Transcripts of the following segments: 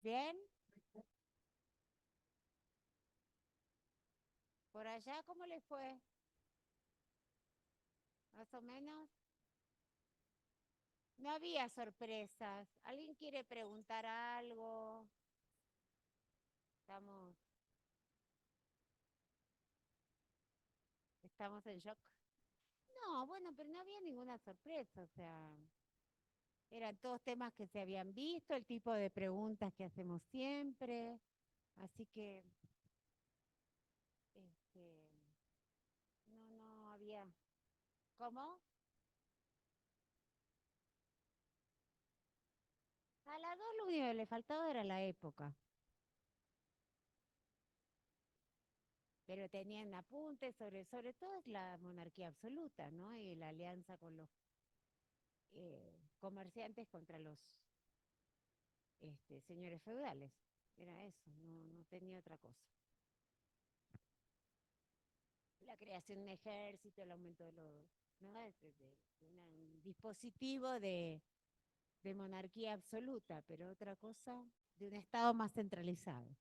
¿Bien? ¿Por allá cómo les fue? ¿Más o menos? No había sorpresas. ¿Alguien quiere preguntar algo? Estamos, estamos en shock. No, bueno, pero no había ninguna sorpresa. O sea, eran todos temas que se habían visto, el tipo de preguntas que hacemos siempre. Así que, este, no había. ¿Cómo? A las dos lo único que le faltaba era la época. Pero tenían apuntes sobre todo es la monarquía absoluta, ¿no? Y la alianza con los comerciantes contra los señores feudales. Era eso, no tenía otra cosa. La creación de un ejército, el aumento de los, ¿no? Un dispositivo de monarquía absoluta, pero otra cosa de un Estado más centralizado.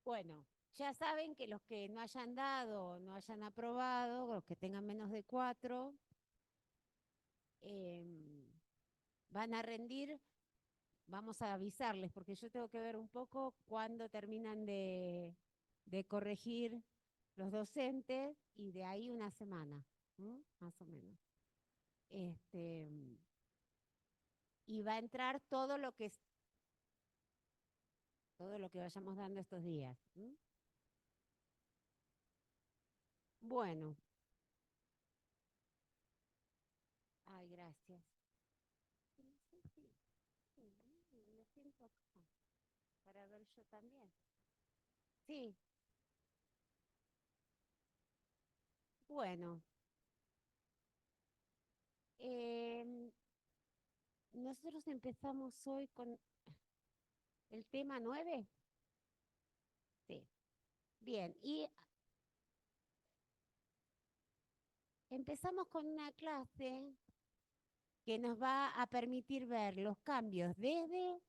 Bueno, ya saben que los que no hayan dado, no hayan aprobado, los que tengan menos de 4, eh, van a rendir, vamos a avisarles, porque yo tengo que ver un poco cuándo terminan de corregir los docentes y de ahí una semana, ¿m? Más o menos. Este, y va a entrar todo lo que vayamos dando estos días. ¿M? Bueno, ay, gracias. Sí, sí, sí, sí, me siento acá para ver yo también. Sí, bueno, em, nosotros empezamos hoy con el tema 9. Sí. Bien, y empezamos con una clase que nos va a permitir ver los cambios desde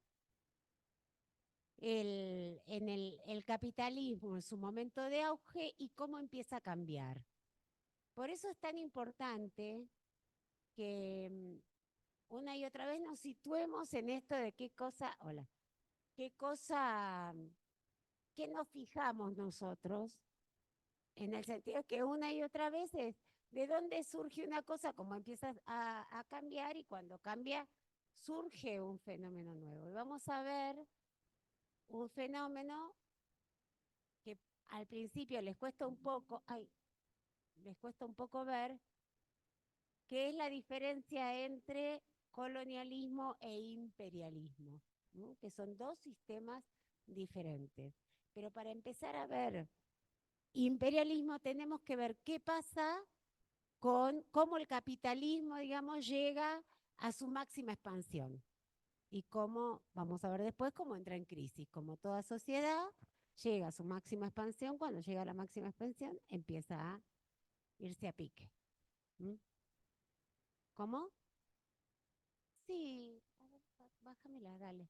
el capitalismo en su momento de auge y cómo empieza a cambiar. Por eso es tan importante que una y otra vez nos situemos en esto de qué cosa, hola, qué cosa, qué nos fijamos nosotros, en el sentido que una y otra vez es de dónde surge una cosa, cómo empieza a cambiar y cuando cambia surge un fenómeno nuevo. Y vamos a ver un fenómeno que al principio les cuesta un poco, ay, les cuesta un poco ver, que es la diferencia entre colonialismo e imperialismo, ¿no? Que son dos sistemas diferentes. Pero para empezar a ver imperialismo tenemos que ver qué pasa con cómo el capitalismo, digamos, llega a su máxima expansión y cómo, vamos a ver después, cómo entra en crisis. Como toda sociedad, llega a su máxima expansión, cuando llega a la máxima expansión, empieza a irse a pique. ¿Mm? ¿Cómo? Sí, a ver, bájamela, dale.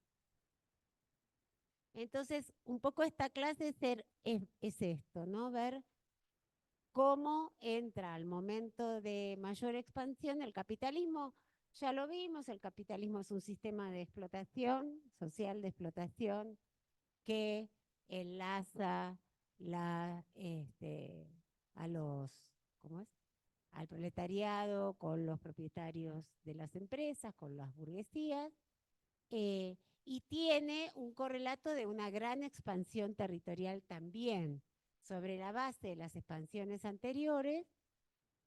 Entonces, un poco esta clase es esto, ¿no? Ver cómo entra al momento de mayor expansión el capitalismo. Ya lo vimos, el capitalismo es un sistema de explotación, social de explotación, que enlaza a los, ¿cómo es? Al proletariado con los propietarios de las empresas, con las burguesías, eh, y tiene un correlato de una gran expansión territorial también, sobre la base de las expansiones anteriores.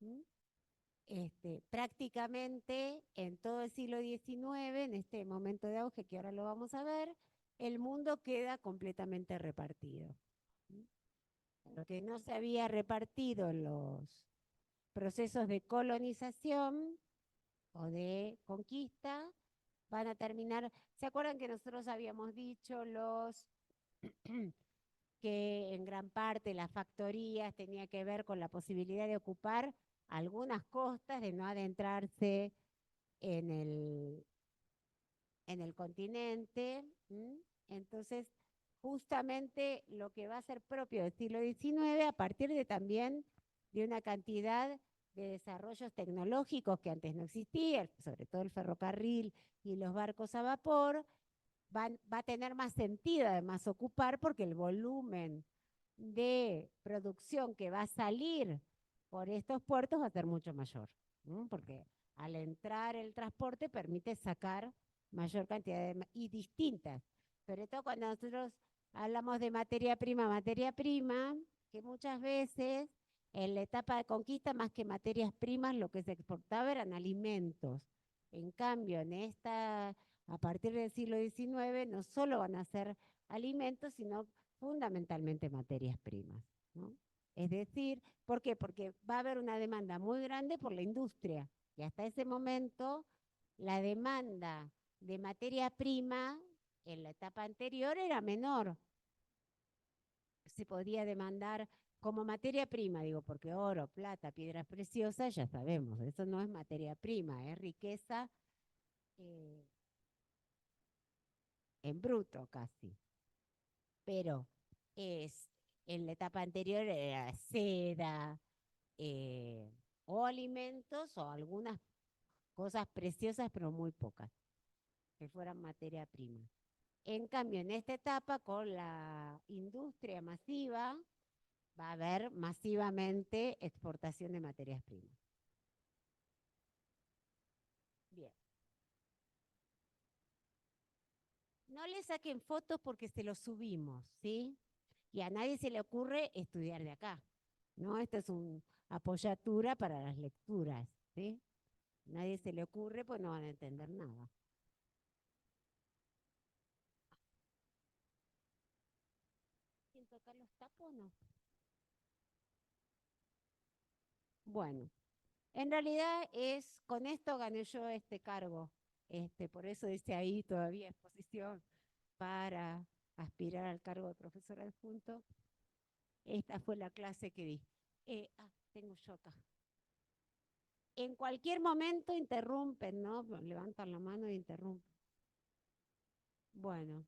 ¿M? Prácticamente en todo el siglo XIX, en este momento de auge que ahora lo vamos a ver, el mundo queda completamente repartido. ¿M? Lo que no se había repartido en los procesos de colonización o de conquista van a terminar. ¿Se acuerdan que nosotros habíamos dicho que en gran parte las factorías tenía que ver con la posibilidad de ocupar algunas costas, de no adentrarse en el continente. Entonces, justamente lo que va a ser propio del siglo XIX, a partir de también de una cantidad de desarrollos tecnológicos que antes no existían, sobre todo el ferrocarril y los barcos a vapor, va a tener más sentido además ocupar porque el volumen de producción que va a salir por estos puertos va a ser mucho mayor, ¿no? Porque al entrar el transporte permite sacar mayor cantidad y distintas, sobre todo cuando nosotros hablamos de materia prima, que muchas veces en la etapa de conquista, más que materias primas, lo que se exportaba eran alimentos. En cambio, a partir del siglo XIX, no solo van a ser alimentos, sino fundamentalmente materias primas, ¿no? Es decir, ¿por qué? Porque va a haber una demanda muy grande por la industria. Y hasta ese momento, la demanda de materia prima en la etapa anterior era menor. Se podía demandar como materia prima, digo, porque oro, plata, piedras preciosas, ya sabemos, eso no es materia prima, es riqueza eh, en bruto casi. Pero en la etapa anterior era seda, eh, o alimentos o algunas cosas preciosas, pero muy pocas, que fueran materia prima. En cambio, en esta etapa, con la industria masiva, va a haber masivamente exportación de materias primas. Bien. No le saquen fotos porque se los subimos, ¿sí? Y a nadie se le ocurre estudiar de acá, ¿no? Esta es una apoyatura para las lecturas, ¿sí? Nadie se le ocurre, pues no van a entender nada. ¿Sin tocar los tapos, no? Bueno, en realidad con esto gané yo este cargo. Por eso dice ahí todavía exposición para aspirar al cargo de profesor adjunto. Esta fue la clase que di. Tengo yo acá. En cualquier momento interrumpen, ¿no? Levantan la mano e interrumpen. Bueno,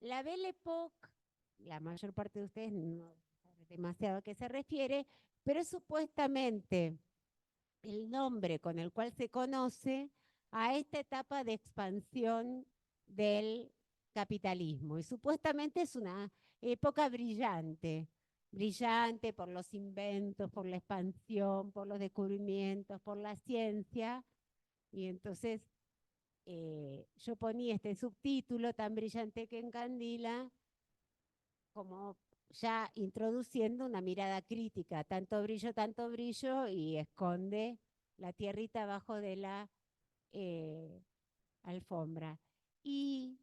la Belle Époque, la mayor parte de ustedes no saben demasiado a qué se refiere, pero es supuestamente el nombre con el cual se conoce a esta etapa de expansión del capitalismo. Y supuestamente es una época brillante, brillante por los inventos, por la expansión, por los descubrimientos, por la ciencia. Y entonces yo ponía este subtítulo tan brillante que encandila, como ya introduciendo una mirada crítica, tanto brillo, y esconde la tierrita abajo de la eh, alfombra. Y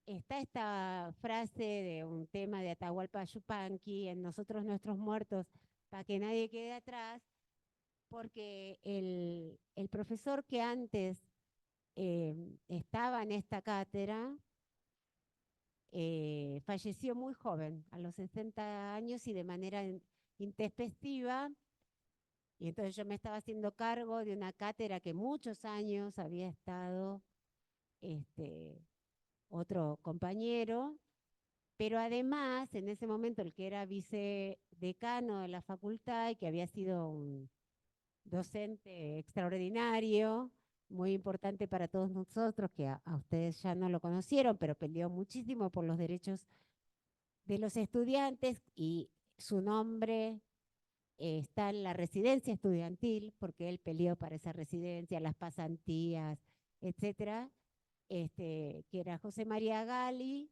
está esta frase de un tema de Atahualpa Yupanqui, en Nosotros Nuestros Muertos, para que nadie quede atrás, porque el profesor que antes estaba en esta cátedra, falleció muy joven, a los 60 años y de manera intempestiva. Y entonces yo me estaba haciendo cargo de una cátedra que muchos años había estado otro compañero, pero además en ese momento el que era vicedecano de la facultad y que había sido un docente extraordinario, muy importante para todos nosotros, que a ustedes ya no lo conocieron, pero peleó muchísimo por los derechos de los estudiantes y su nombre está en la residencia estudiantil, porque él peleó para esa residencia, las pasantías, etcétera, que era José María Gali,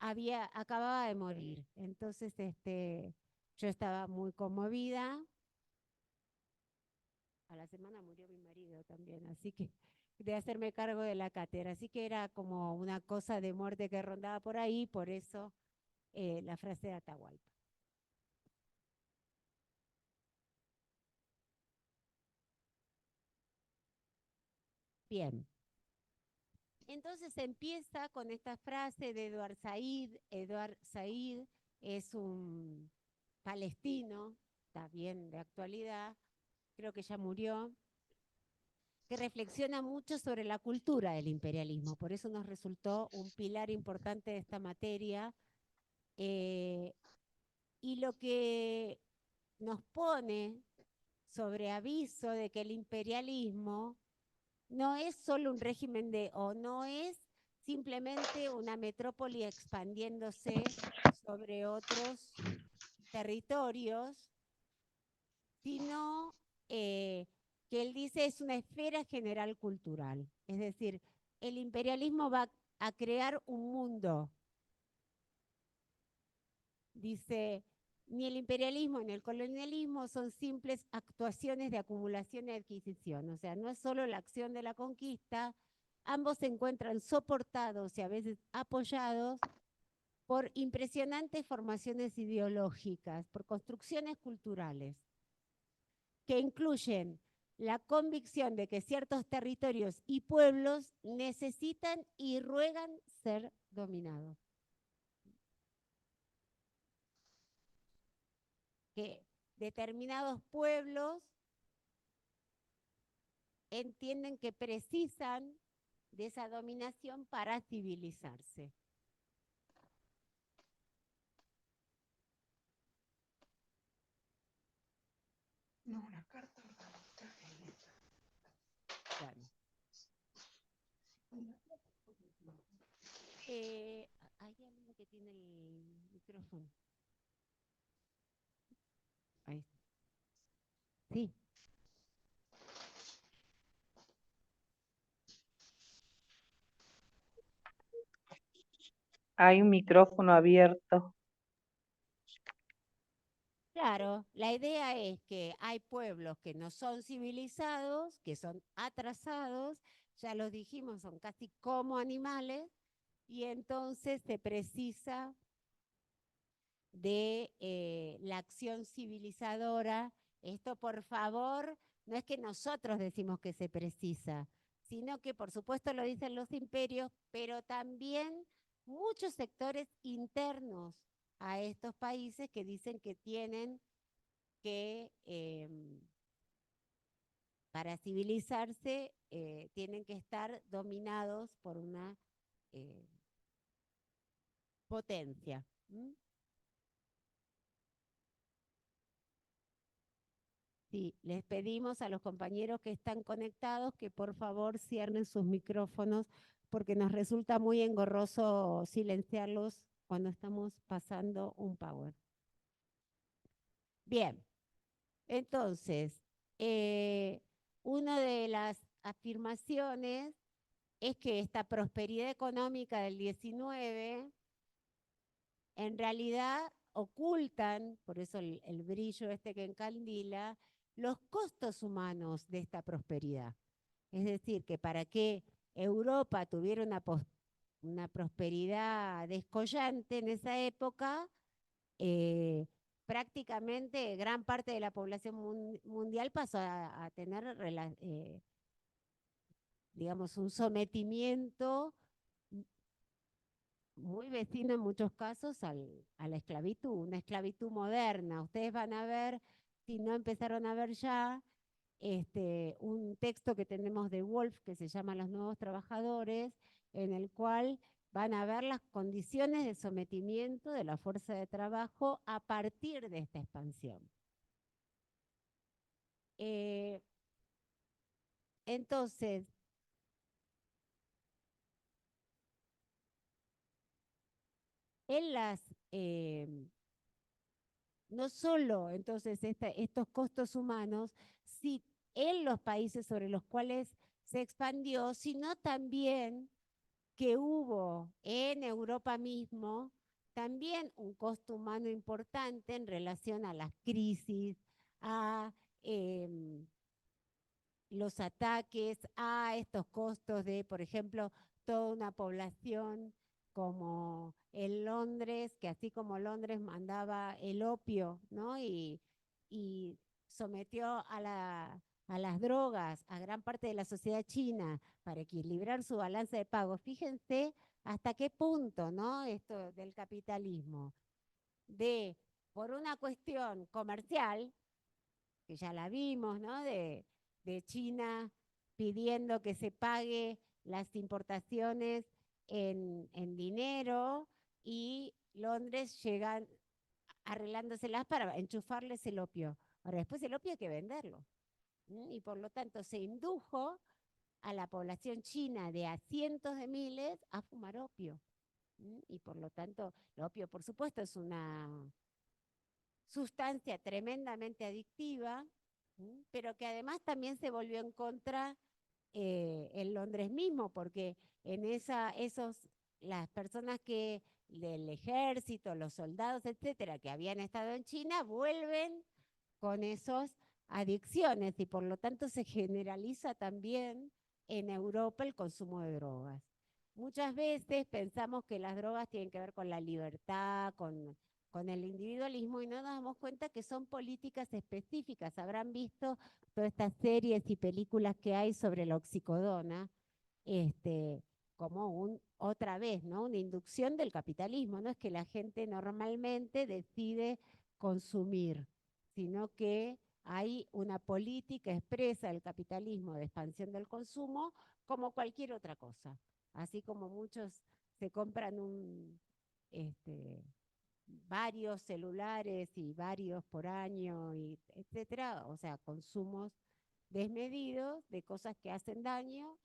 acababa de morir. Entonces, yo estaba muy conmovida. A la semana murió mi marido también, así que de hacerme cargo de la cátedra. Así que era como una cosa de muerte que rondaba por ahí, por eso la frase de Atahualpa. Bien, entonces empieza con esta frase de Eduard Said. Eduard Said es un palestino está bien de actualidad, creo que ya murió, que reflexiona mucho sobre la cultura del imperialismo. Por eso nos resultó un pilar importante de esta materia. eh, y lo que nos pone sobre aviso de que el imperialismo no es solo un régimen o no es simplemente una metrópoli expandiéndose sobre otros territorios, sino que él dice es una esfera general cultural. Es decir, el imperialismo va a crear un mundo. Dice, ni el imperialismo ni el colonialismo son simples actuaciones de acumulación y adquisición. O sea, no es solo la acción de la conquista, ambos se encuentran soportados y a veces apoyados por impresionantes formaciones ideológicas, por construcciones culturales, que incluyen la convicción de que ciertos territorios y pueblos necesitan y ruegan ser dominados. Que determinados pueblos entienden que precisan de esa dominación para civilizarse. No, una carta organista. Bueno. Hay alguien que tiene el micrófono. Ahí. Sí. Hay un micrófono abierto. Claro, la idea es que hay pueblos que no son civilizados, que son atrasados, ya lo dijimos, son casi como animales, y entonces se precisa de la acción civilizadora. Esto, por favor, no es que nosotros decimos que se precisa, sino que por supuesto lo dicen los imperios, pero también muchos sectores internos a estos países que dicen que tienen que, para civilizarse, tienen que estar dominados por una eh, potencia. ¿Mm? Sí, les pedimos a los compañeros que están conectados que por favor cierren sus micrófonos porque nos resulta muy engorroso silenciarlos cuando estamos pasando un power. Bien, entonces, una de las afirmaciones es que esta prosperidad económica del 19 en realidad ocultan, por eso el brillo este que encandila, los costos humanos de esta prosperidad. Es decir, que para que Europa tuviera una prosperidad descollante en esa época, eh, prácticamente gran parte de la población mundial pasó a tener, digamos, un sometimiento muy vecino en muchos casos a la esclavitud, una esclavitud moderna. Ustedes van a ver, si no empezaron a ver ya, un texto que tenemos de Wolf que se llama Los Nuevos Trabajadores, en el cual van a ver las condiciones de sometimiento de la fuerza de trabajo a partir de esta expansión. Entonces, en las no solo entonces estos costos humanos, sí, en los países sobre los cuales se expandió, sino también que hubo en Europa mismo también un costo humano importante en relación a las crisis, a los ataques, a estos costos de, por ejemplo, toda una población como en Londres, que así como Londres mandaba el opio, ¿no? Y sometió a las drogas a gran parte de la sociedad china para equilibrar su balanza de pagos. Fíjense hasta qué punto, ¿no? Esto del capitalismo, de, por una cuestión comercial, que ya la vimos, ¿no? De China pidiendo que se pague las importaciones en dinero y Londres llegan arreglándoselas para enchufarles el opio. Ahora, después el opio hay que venderlo. Y por lo tanto se indujo a la población china de a cientos de miles a fumar opio. Y por lo tanto, el opio, por supuesto, es una sustancia tremendamente adictiva, pero que además también se volvió en contra en Londres mismo, porque en las personas que del ejército, los soldados, etcétera, que habían estado en China, vuelven con esas adicciones y por lo tanto se generaliza también en Europa el consumo de drogas. Muchas veces pensamos que las drogas tienen que ver con la libertad, con el individualismo y no nos damos cuenta que son políticas específicas. Habrán visto todas estas series y películas que hay sobre la oxicodona, como otra vez, ¿no? Una inducción del capitalismo. No es que la gente normalmente decide consumir, sino que hay una política expresa del capitalismo de expansión del consumo como cualquier otra cosa. Así como muchos se compran varios celulares y varios por año, y etcétera, o sea, consumos desmedidos de cosas que hacen daño.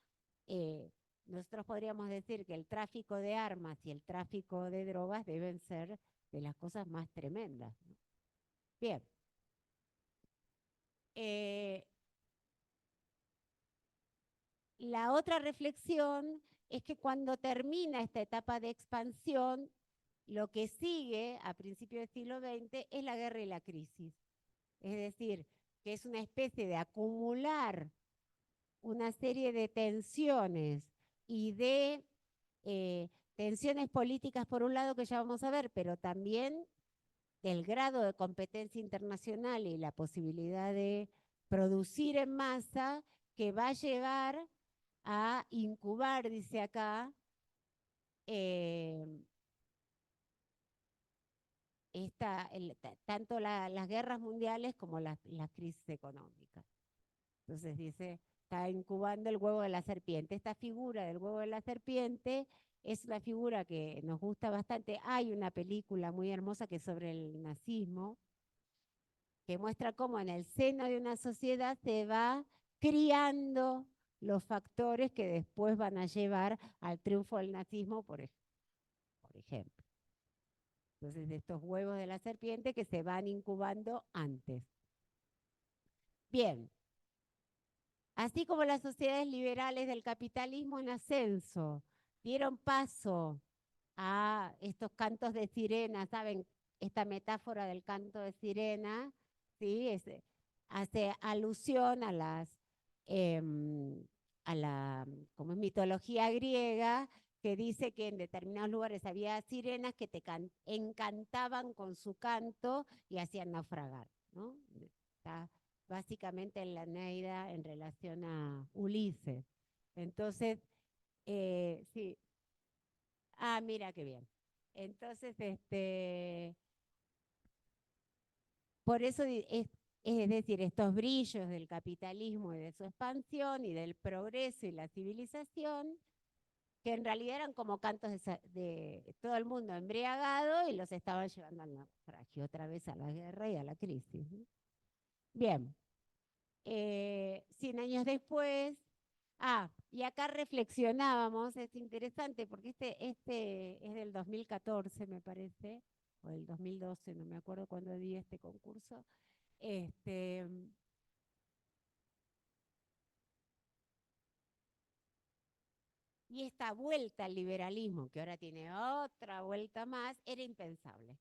eh, Nosotros podríamos decir que el tráfico de armas y el tráfico de drogas deben ser de las cosas más tremendas, ¿no? Bien. Eh, la otra reflexión es que cuando termina esta etapa de expansión, lo que sigue a principios del siglo XX es la guerra y la crisis. Es decir, que es una especie de acumular una serie de tensiones y de tensiones políticas por un lado que ya vamos a ver, pero también del grado de competencia internacional y la posibilidad de producir en masa que va a llevar a incubar, dice acá, eh, tanto las guerras mundiales como las crisis económicas. Entonces dice, está incubando el huevo de la serpiente. Esta figura del huevo de la serpiente es una figura que nos gusta bastante. Hay una película muy hermosa que es sobre el nazismo, que muestra cómo en el seno de una sociedad se va criando los factores que después van a llevar al triunfo del nazismo, por ejemplo. Entonces, estos huevos de la serpiente que se van incubando antes. Bien, así como las sociedades liberales del capitalismo en ascenso dieron paso a estos cantos de sirena, ¿saben? Esta metáfora del canto de sirena, ¿sí? Hace alusión a la como es mitología griega, que dice que en determinados lugares había sirenas que te encantaban con su canto y hacían naufragar, ¿no? Está básicamente en la Eneida en relación a Ulises. Entonces, sí. Ah, mira qué bien. Entonces, por eso es decir, estos brillos del capitalismo y de su expansión y del progreso y la civilización, que en realidad eran como cantos de todo el mundo embriagado y los estaban llevando al naufragio, otra vez a la guerra y a la crisis, ¿no? Bien, 100 años después, y acá reflexionábamos, es interesante porque este es del 2014, me parece, o del 2012, no me acuerdo cuándo di este concurso. Este, y esta vuelta al liberalismo, que ahora tiene otra vuelta más, era impensable.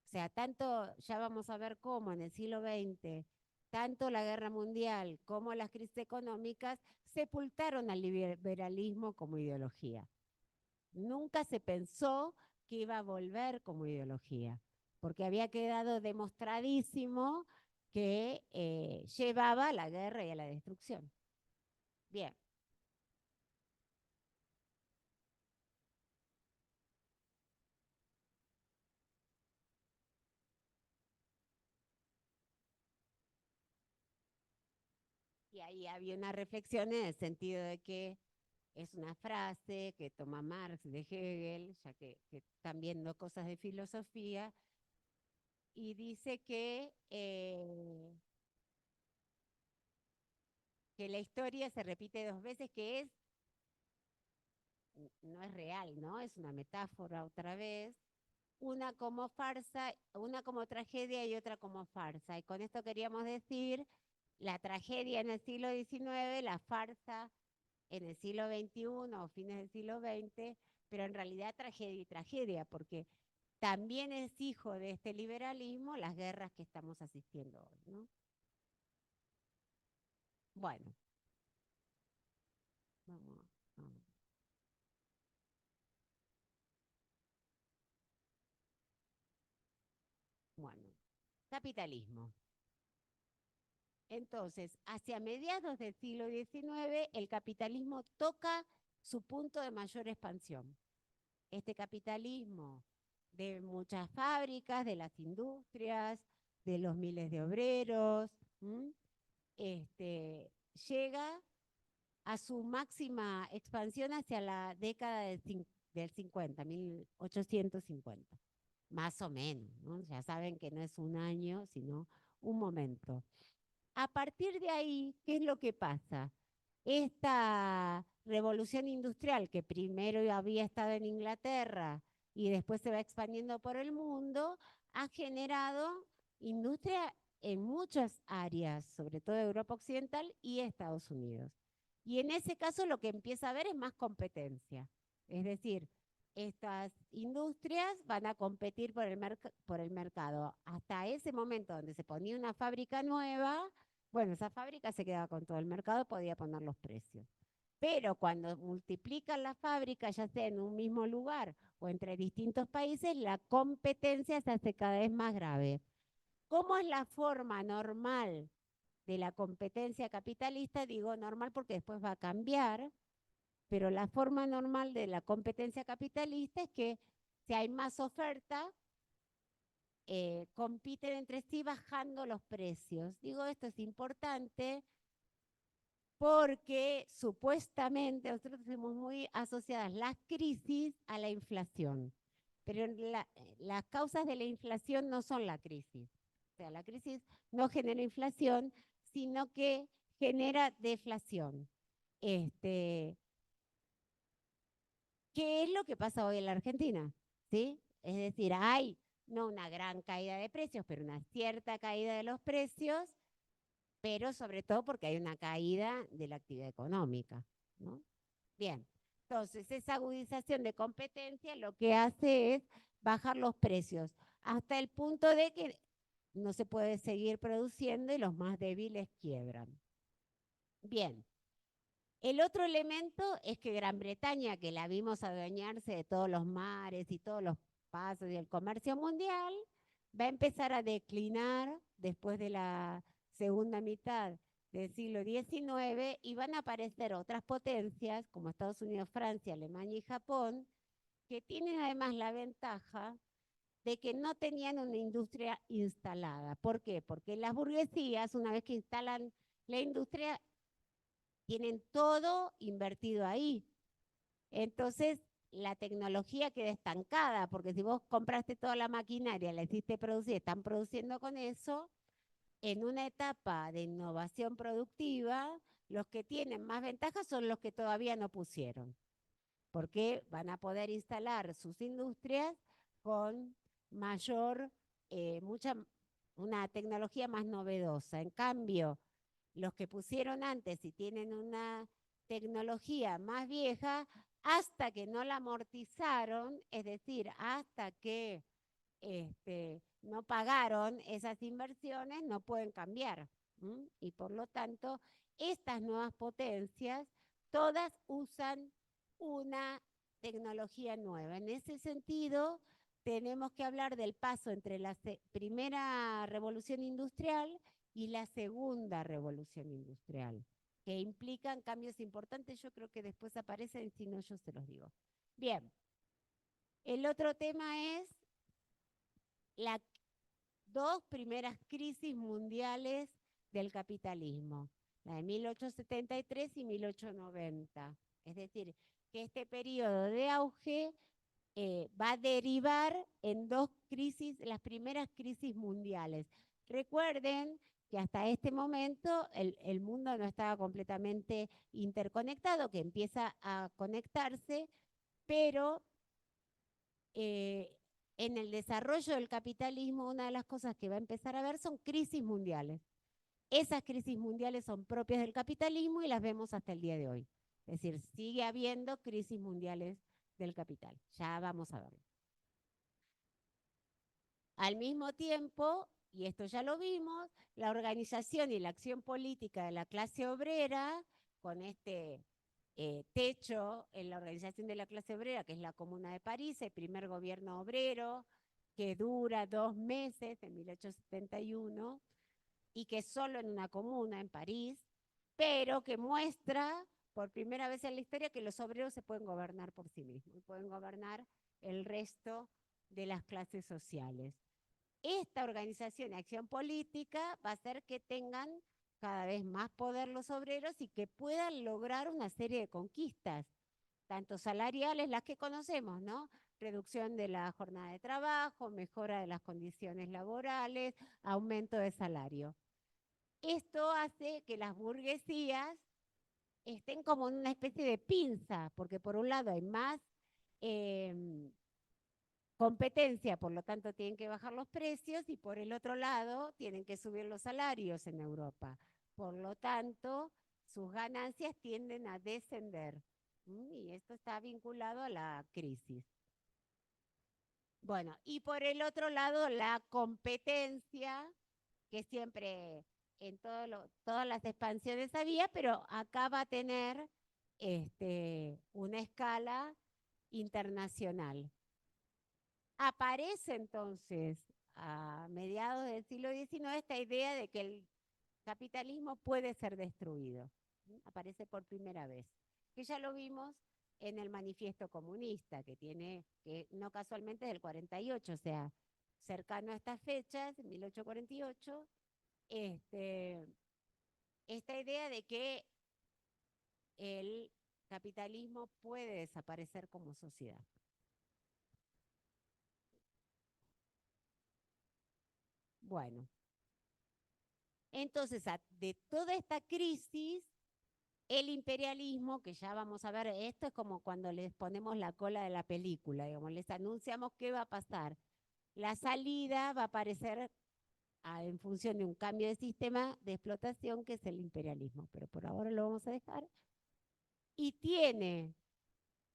O sea, tanto, ya vamos a ver cómo en el siglo XX, tanto la guerra mundial como las crisis económicas sepultaron al liberalismo como ideología. Nunca se pensó que iba a volver como ideología, porque había quedado demostradísimo que llevaba a la guerra y a la destrucción. Bien. Y ahí había una reflexión en el sentido de que es una frase que toma Marx de Hegel, ya que están viendo cosas de filosofía, y dice que la historia se repite dos veces, no es real, ¿no? Es una metáfora otra vez, una como farsa, una como tragedia y otra como farsa. Y con esto queríamos decir la tragedia en el siglo XIX, la farsa en el siglo XXI o fines del siglo XX, pero en realidad tragedia y tragedia, porque también es hijo de este liberalismo las guerras que estamos asistiendo hoy, ¿no? Bueno, vamos, vamos. Bueno, capitalismo. Entonces, hacia mediados del siglo XIX, el capitalismo toca su punto de mayor expansión. Este capitalismo de muchas fábricas, de las industrias, de los miles de obreros, llega a su máxima expansión hacia la década del 50, 1850, más o menos, ¿no? Ya saben que no es un año, sino un momento. A partir de ahí, ¿qué es lo que pasa? Esta revolución industrial que primero había estado en Inglaterra y después se va expandiendo por el mundo, ha generado industria en muchas áreas, sobre todo Europa Occidental y Estados Unidos. Y en ese caso lo que empieza a haber es más competencia. Es decir, estas industrias van a competir por el mercado. Hasta ese momento donde se ponía una fábrica nueva, bueno, esa fábrica se quedaba con todo el mercado, podía poner los precios. Pero cuando multiplican las fábricas, ya sea en un mismo lugar o entre distintos países, la competencia se hace cada vez más grave. ¿Cómo es la forma normal de la competencia capitalista? Digo normal porque después va a cambiar, pero la forma normal de la competencia capitalista es que si hay más oferta, compiten entre sí bajando los precios. Digo, esto es importante porque supuestamente nosotros tenemos muy asociadas las crisis a la inflación, pero las causas de la inflación no son la crisis. O sea, la crisis no genera inflación, sino que genera deflación. ¿Qué es lo que pasa hoy en la Argentina? ¿Sí? Es decir, hay no una gran caída de precios, pero una cierta caída de los precios, pero sobre todo porque hay una caída de la actividad económica, ¿no? Bien, entonces esa agudización de competencia lo que hace es bajar los precios hasta el punto de que no se puede seguir produciendo y los más débiles quiebran. Bien, el otro elemento es que Gran Bretaña, que la vimos adueñarse de todos los mares y todos los pasos y el comercio mundial, va a empezar a declinar después de la segunda mitad del siglo XIX y van a aparecer otras potencias como Estados Unidos, Francia, Alemania y Japón, que tienen además la ventaja de que no tenían una industria instalada. ¿Por qué? Porque las burguesías, una vez que instalan la industria, tienen todo invertido ahí. Entonces, la tecnología queda estancada, porque si vos compraste toda la maquinaria, la hiciste producir, están produciendo con eso, en una etapa de innovación productiva, los que tienen más ventajas son los que todavía no pusieron, porque van a poder instalar sus industrias con mayor, una tecnología más novedosa. En cambio, los que pusieron antes y tienen una tecnología más vieja, hasta que no la amortizaron, es decir, hasta que no pagaron esas inversiones, no pueden cambiar. Y por lo tanto, estas nuevas potencias, todas usan una tecnología nueva. En ese sentido, tenemos que hablar del paso entre la primera revolución industrial y la segunda revolución industrial, que implican cambios importantes. Yo creo que después aparecen, si no, yo se los digo. Bien, el otro tema es las dos primeras crisis mundiales del capitalismo. la de 1873 y 1890. Es decir, que este periodo de auge va a derivar en dos crisis, las primeras crisis mundiales. Recuerden que hasta este momento el mundo no estaba completamente interconectado, que empieza a conectarse, pero en el desarrollo del capitalismo una de las cosas que va a empezar a ver son crisis mundiales. Esas crisis mundiales son propias del capitalismo y las vemos hasta el día de hoy. Es decir, sigue habiendo crisis mundiales del capital. Ya vamos a verlo. Al mismo tiempo, y esto ya lo vimos, la organización y la acción política de la clase obrera, con este techo en la organización de la clase obrera, que es la Comuna de París, el primer gobierno obrero, que dura 2 meses, en 1871, y que es solo en una comuna, en París, pero que muestra por primera vez en la historia que los obreros se pueden gobernar por sí mismos y pueden gobernar el resto de las clases sociales. Esta organización y acción política va a hacer que tengan cada vez más poder los obreros y que puedan lograr una serie de conquistas, tanto salariales, las que conocemos, ¿no? Reducción de la jornada de trabajo, mejora de las condiciones laborales, aumento de salario. Esto hace que las burguesías estén como en una especie de pinza, porque por un lado hay más competencia, por lo tanto tienen que bajar los precios y por el otro lado tienen que subir los salarios en Europa. Por lo tanto, sus ganancias tienden a descender. Y esto está vinculado a la crisis. Bueno, y por el otro lado, la competencia, que siempre en todas las expansiones había, pero acá va a tener una escala internacional. Aparece entonces a mediados del siglo XIX esta idea de que el capitalismo puede ser destruido. Aparece por primera vez. Que ya lo vimos en el manifiesto comunista, que no casualmente es del 48, o sea, cercano a estas fechas, 1848, esta idea de que el capitalismo puede desaparecer como sociedad. Bueno, entonces de toda esta crisis, el imperialismo, que ya vamos a ver, esto es como cuando les ponemos la cola de la película, digamos, les anunciamos qué va a pasar. La salida va a aparecer en función de un cambio de sistema de explotación que es el imperialismo, pero por ahora lo vamos a dejar. Y tiene,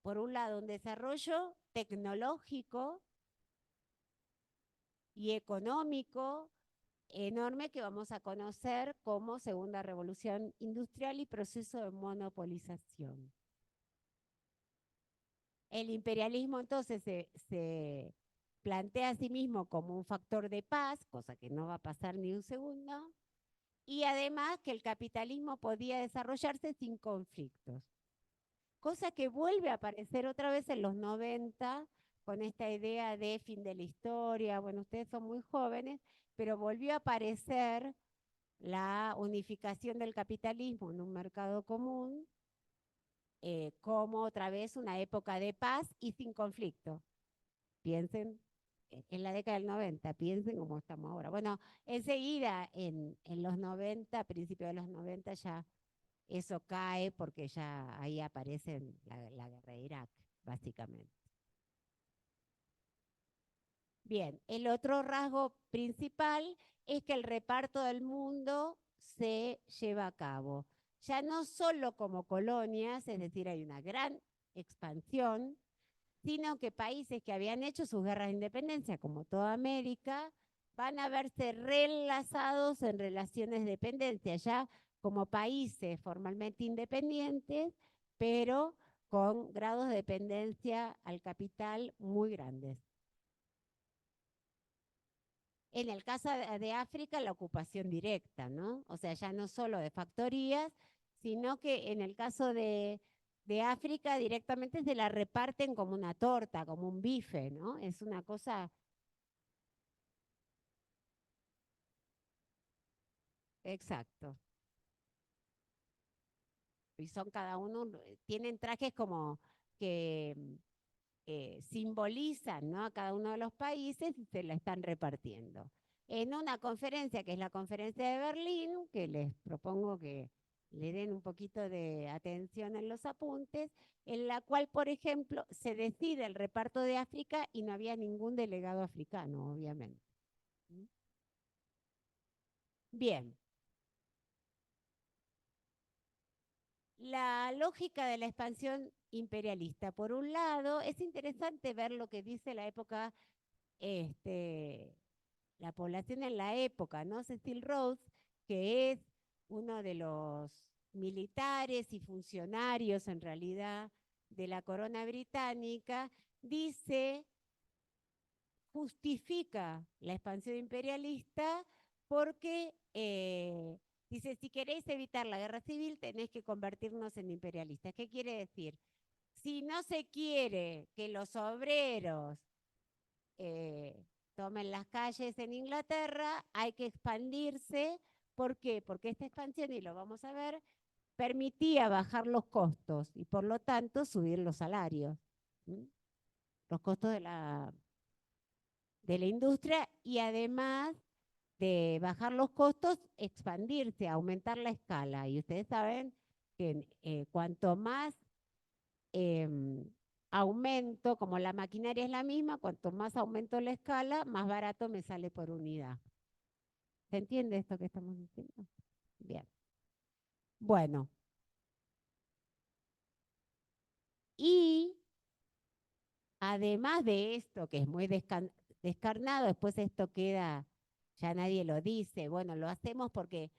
por un lado, un desarrollo tecnológico y económico enorme que vamos a conocer como Segunda Revolución Industrial y proceso de monopolización. El imperialismo entonces se plantea a sí mismo como un factor de paz, cosa que no va a pasar ni un segundo, y además que el capitalismo podía desarrollarse sin conflictos, cosa que vuelve a aparecer otra vez en los 90 con esta idea de fin de la historia. Bueno, ustedes son muy jóvenes, pero volvió a aparecer la unificación del capitalismo en un mercado común como otra vez una época de paz y sin conflicto. Piensen en la década del 90, piensen cómo estamos ahora. Bueno, enseguida en los 90, a principios de los 90 ya eso cae porque ya ahí aparece la guerra de Irak, básicamente. Bien, el otro rasgo principal es que el reparto del mundo se lleva a cabo. Ya no solo como colonias, es decir, hay una gran expansión, sino que países que habían hecho sus guerras de independencia, como toda América, van a verse relazados en relaciones de dependencia, ya como países formalmente independientes, pero con grados de dependencia al capital muy grandes. En el caso de África, la ocupación directa, ¿no? O sea, ya no solo de factorías, sino que en el caso de África directamente se la reparten como una torta, como un bife, ¿no? Es una cosa... Exacto. y son cada uno, tienen trajes como que simbolizan, ¿no?, a cada uno de los países y se la están repartiendo. En una conferencia, que es la conferencia de Berlín, que les propongo que le den un poquito de atención en los apuntes, en la cual, por ejemplo, se decide el reparto de África y no había ningún delegado africano, obviamente. Bien. La lógica de la expansión imperialista. Por un lado, es interesante ver lo que dice la época, la población en la época, ¿no? Cecil Rhodes, que es uno de los militares y funcionarios, en realidad, de la corona británica, dice, justifica la expansión imperialista porque dice, si queréis evitar la guerra civil, tenéis que convertirnos en imperialistas. ¿Qué quiere decir? Si no se quiere que los obreros tomen las calles en Inglaterra, hay que expandirse. ¿Por qué? Porque esta expansión, y lo vamos a ver, permitía bajar los costos y por lo tanto subir los salarios, ¿sí? Los costos de la industria, y además de bajar los costos, expandirse, aumentar la escala. Y ustedes saben que cuanto más aumento, como la maquinaria es la misma, cuanto más aumento la escala, más barato me sale por unidad. ¿Se entiende esto que estamos diciendo? Bien. Bueno. Y además de esto, que es muy descarnado, después esto queda, ya nadie lo dice, bueno, lo hacemos porque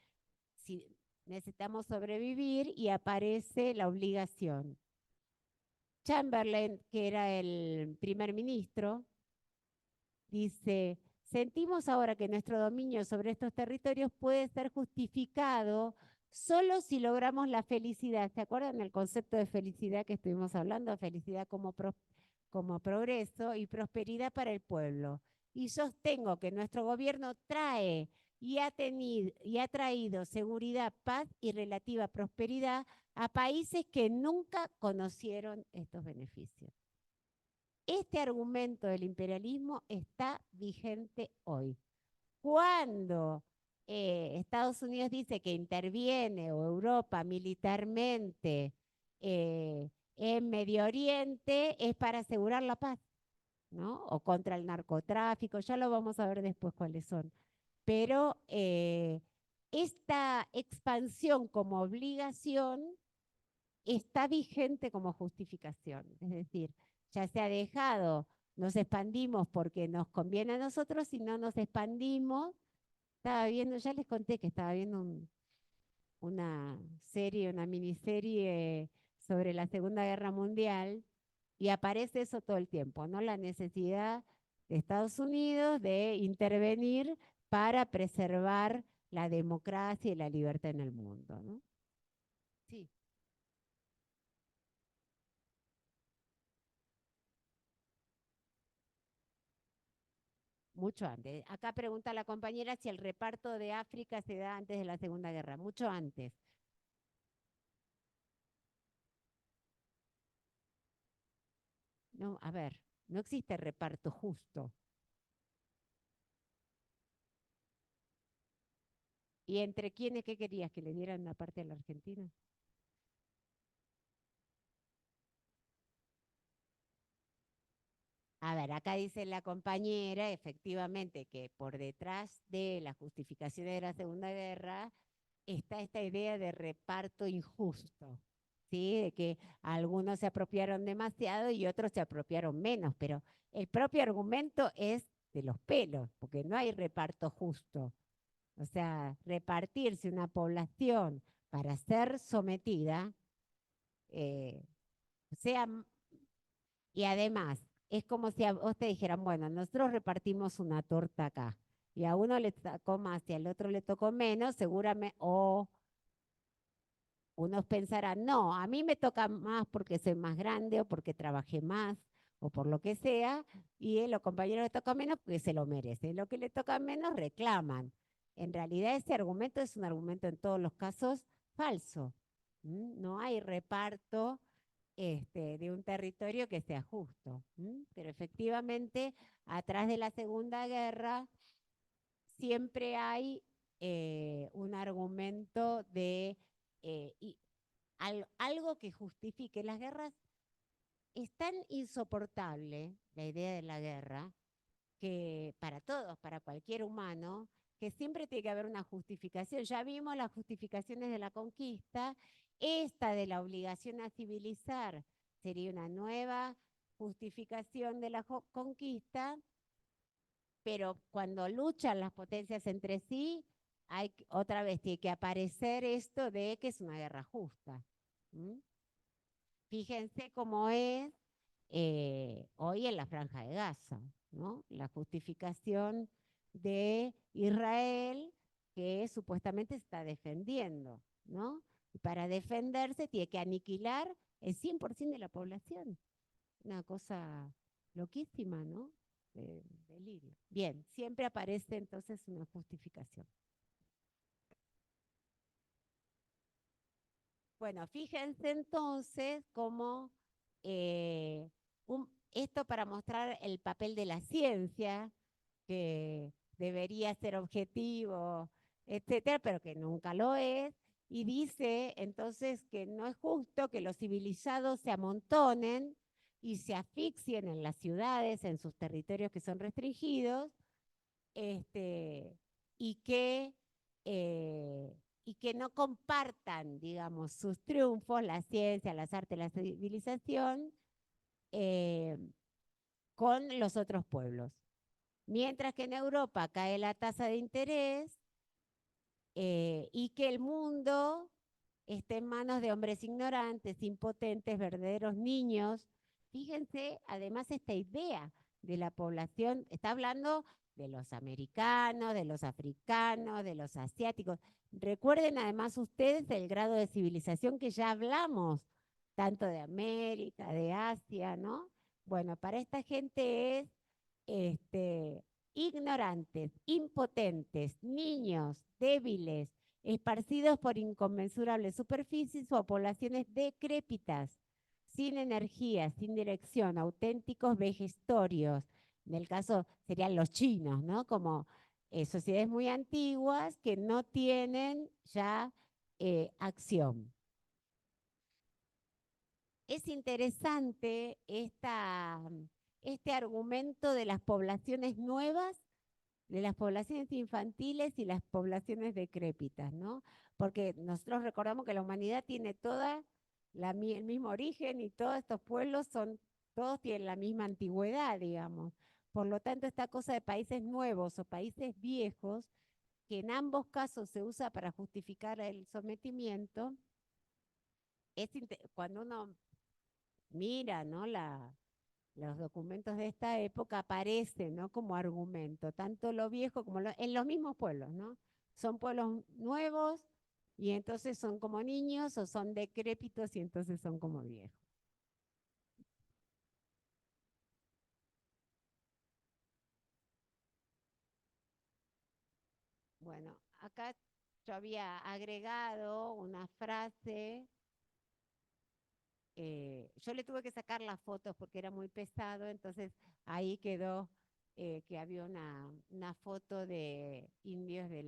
si necesitamos sobrevivir, y aparece la obligación. Chamberlain, que era el primer ministro, dice, sentimos ahora que nuestro dominio sobre estos territorios puede ser justificado solo si logramos la felicidad. ¿Se acuerdan del concepto de felicidad que estuvimos hablando? Felicidad como progreso y prosperidad para el pueblo. Y sostengo que nuestro gobierno trae y ha traído seguridad, paz y relativa prosperidad a países que nunca conocieron estos beneficios. Este argumento del imperialismo está vigente hoy. Cuando Estados Unidos dice que interviene, o Europa, militarmente en Medio Oriente, es para asegurar la paz, ¿no? O contra el narcotráfico, ya lo vamos a ver después cuáles son. Pero esta expansión como obligación está vigente como justificación. Es decir, ya se ha dejado, nos expandimos porque nos conviene a nosotros, si no nos expandimos. Estaba viendo, ya les conté que estaba viendo una serie, una miniserie sobre la Segunda Guerra Mundial, y aparece eso todo el tiempo, ¿no? La necesidad de Estados Unidos de intervenir para preservar la democracia y la libertad en el mundo, ¿no? Sí. Mucho antes. Acá pregunta la compañera si el reparto de África se da antes de la Segunda Guerra. Mucho antes. No, a ver, no existe reparto justo. ¿Y entre quiénes qué querías? ¿Que le dieran una parte a la Argentina? A ver, acá dice la compañera, efectivamente, que por detrás de las justificaciones de la Segunda Guerra está esta idea de reparto injusto, ¿sí? De que algunos se apropiaron demasiado y otros se apropiaron menos, pero el propio argumento es de los pelos, porque no hay reparto justo. O sea, repartirse una población para ser sometida, o sea, y además, es como si a vos te dijeran, bueno, nosotros repartimos una torta acá, y a uno le tocó más y al otro le tocó menos, seguramente, o unos pensarán, no, a mí me toca más porque soy más grande o porque trabajé más o por lo que sea, y a los compañeros le toca menos porque se lo merecen. Lo que le toca menos reclaman. En realidad ese argumento es un argumento en todos los casos falso, No hay reparto de un territorio que sea justo. Pero efectivamente, atrás de la Segunda Guerra, siempre hay un argumento de algo que justifique. Las guerras es tan insoportable, la idea de la guerra, que para todos, para cualquier humano, que siempre tiene que haber una justificación. Ya vimos las justificaciones de la conquista, esta de la obligación a civilizar sería una nueva justificación de la conquista, pero cuando luchan las potencias entre sí, otra vez tiene que aparecer esto de que es una guerra justa. ¿Mm? Fíjense cómo es hoy en la Franja de Gaza, ¿no? La justificación de Israel que supuestamente se está defendiendo, ¿no? Y para defenderse tiene que aniquilar el 100% de la población. Una cosa loquísima, ¿no? Delirio. Bien, siempre aparece entonces una justificación. Bueno, fíjense entonces cómo esto para mostrar el papel de la ciencia, que debería ser objetivo, etcétera, pero que nunca lo es, y dice entonces que no es justo que los civilizados se amontonen y se asfixien en las ciudades, en sus territorios que son restringidos, y que y que no compartan, digamos, sus triunfos, la ciencia, las artes, la civilización, eh, con los otros pueblos. Mientras que en Europa cae la tasa de interés y que el mundo esté en manos de hombres ignorantes, impotentes, verdaderos niños. Fíjense, además, esta idea de la población, está hablando de los americanos, de los africanos, de los asiáticos. Recuerden además ustedes el grado de civilización que ya hablamos, tanto de América, de Asia, ¿no? Bueno, para esta gente es ignorantes, impotentes, niños, débiles, esparcidos por inconmensurables superficies o poblaciones decrépitas, sin energía, sin dirección, auténticos vejestorios. En el caso serían los chinos, ¿no? Como sociedades muy antiguas que no tienen ya acción. Es interesante este argumento de las poblaciones nuevas, de las poblaciones infantiles y las poblaciones decrépitas, ¿no? Porque nosotros recordamos que la humanidad tiene el mismo origen y todos estos pueblos todos tienen la misma antigüedad, digamos. Por lo tanto, esta cosa de países nuevos o países viejos, que en ambos casos se usa para justificar el sometimiento, cuando uno mira, ¿no? Los documentos de esta época aparecen, ¿no? Como argumento, tanto lo viejo como en los mismos pueblos, ¿no? Son pueblos nuevos y entonces son como niños o son decrépitos y entonces son como viejos. Bueno, acá yo había agregado una frase. Yo le tuve que sacar las fotos porque era muy pesado, entonces ahí quedó que había una foto de indios de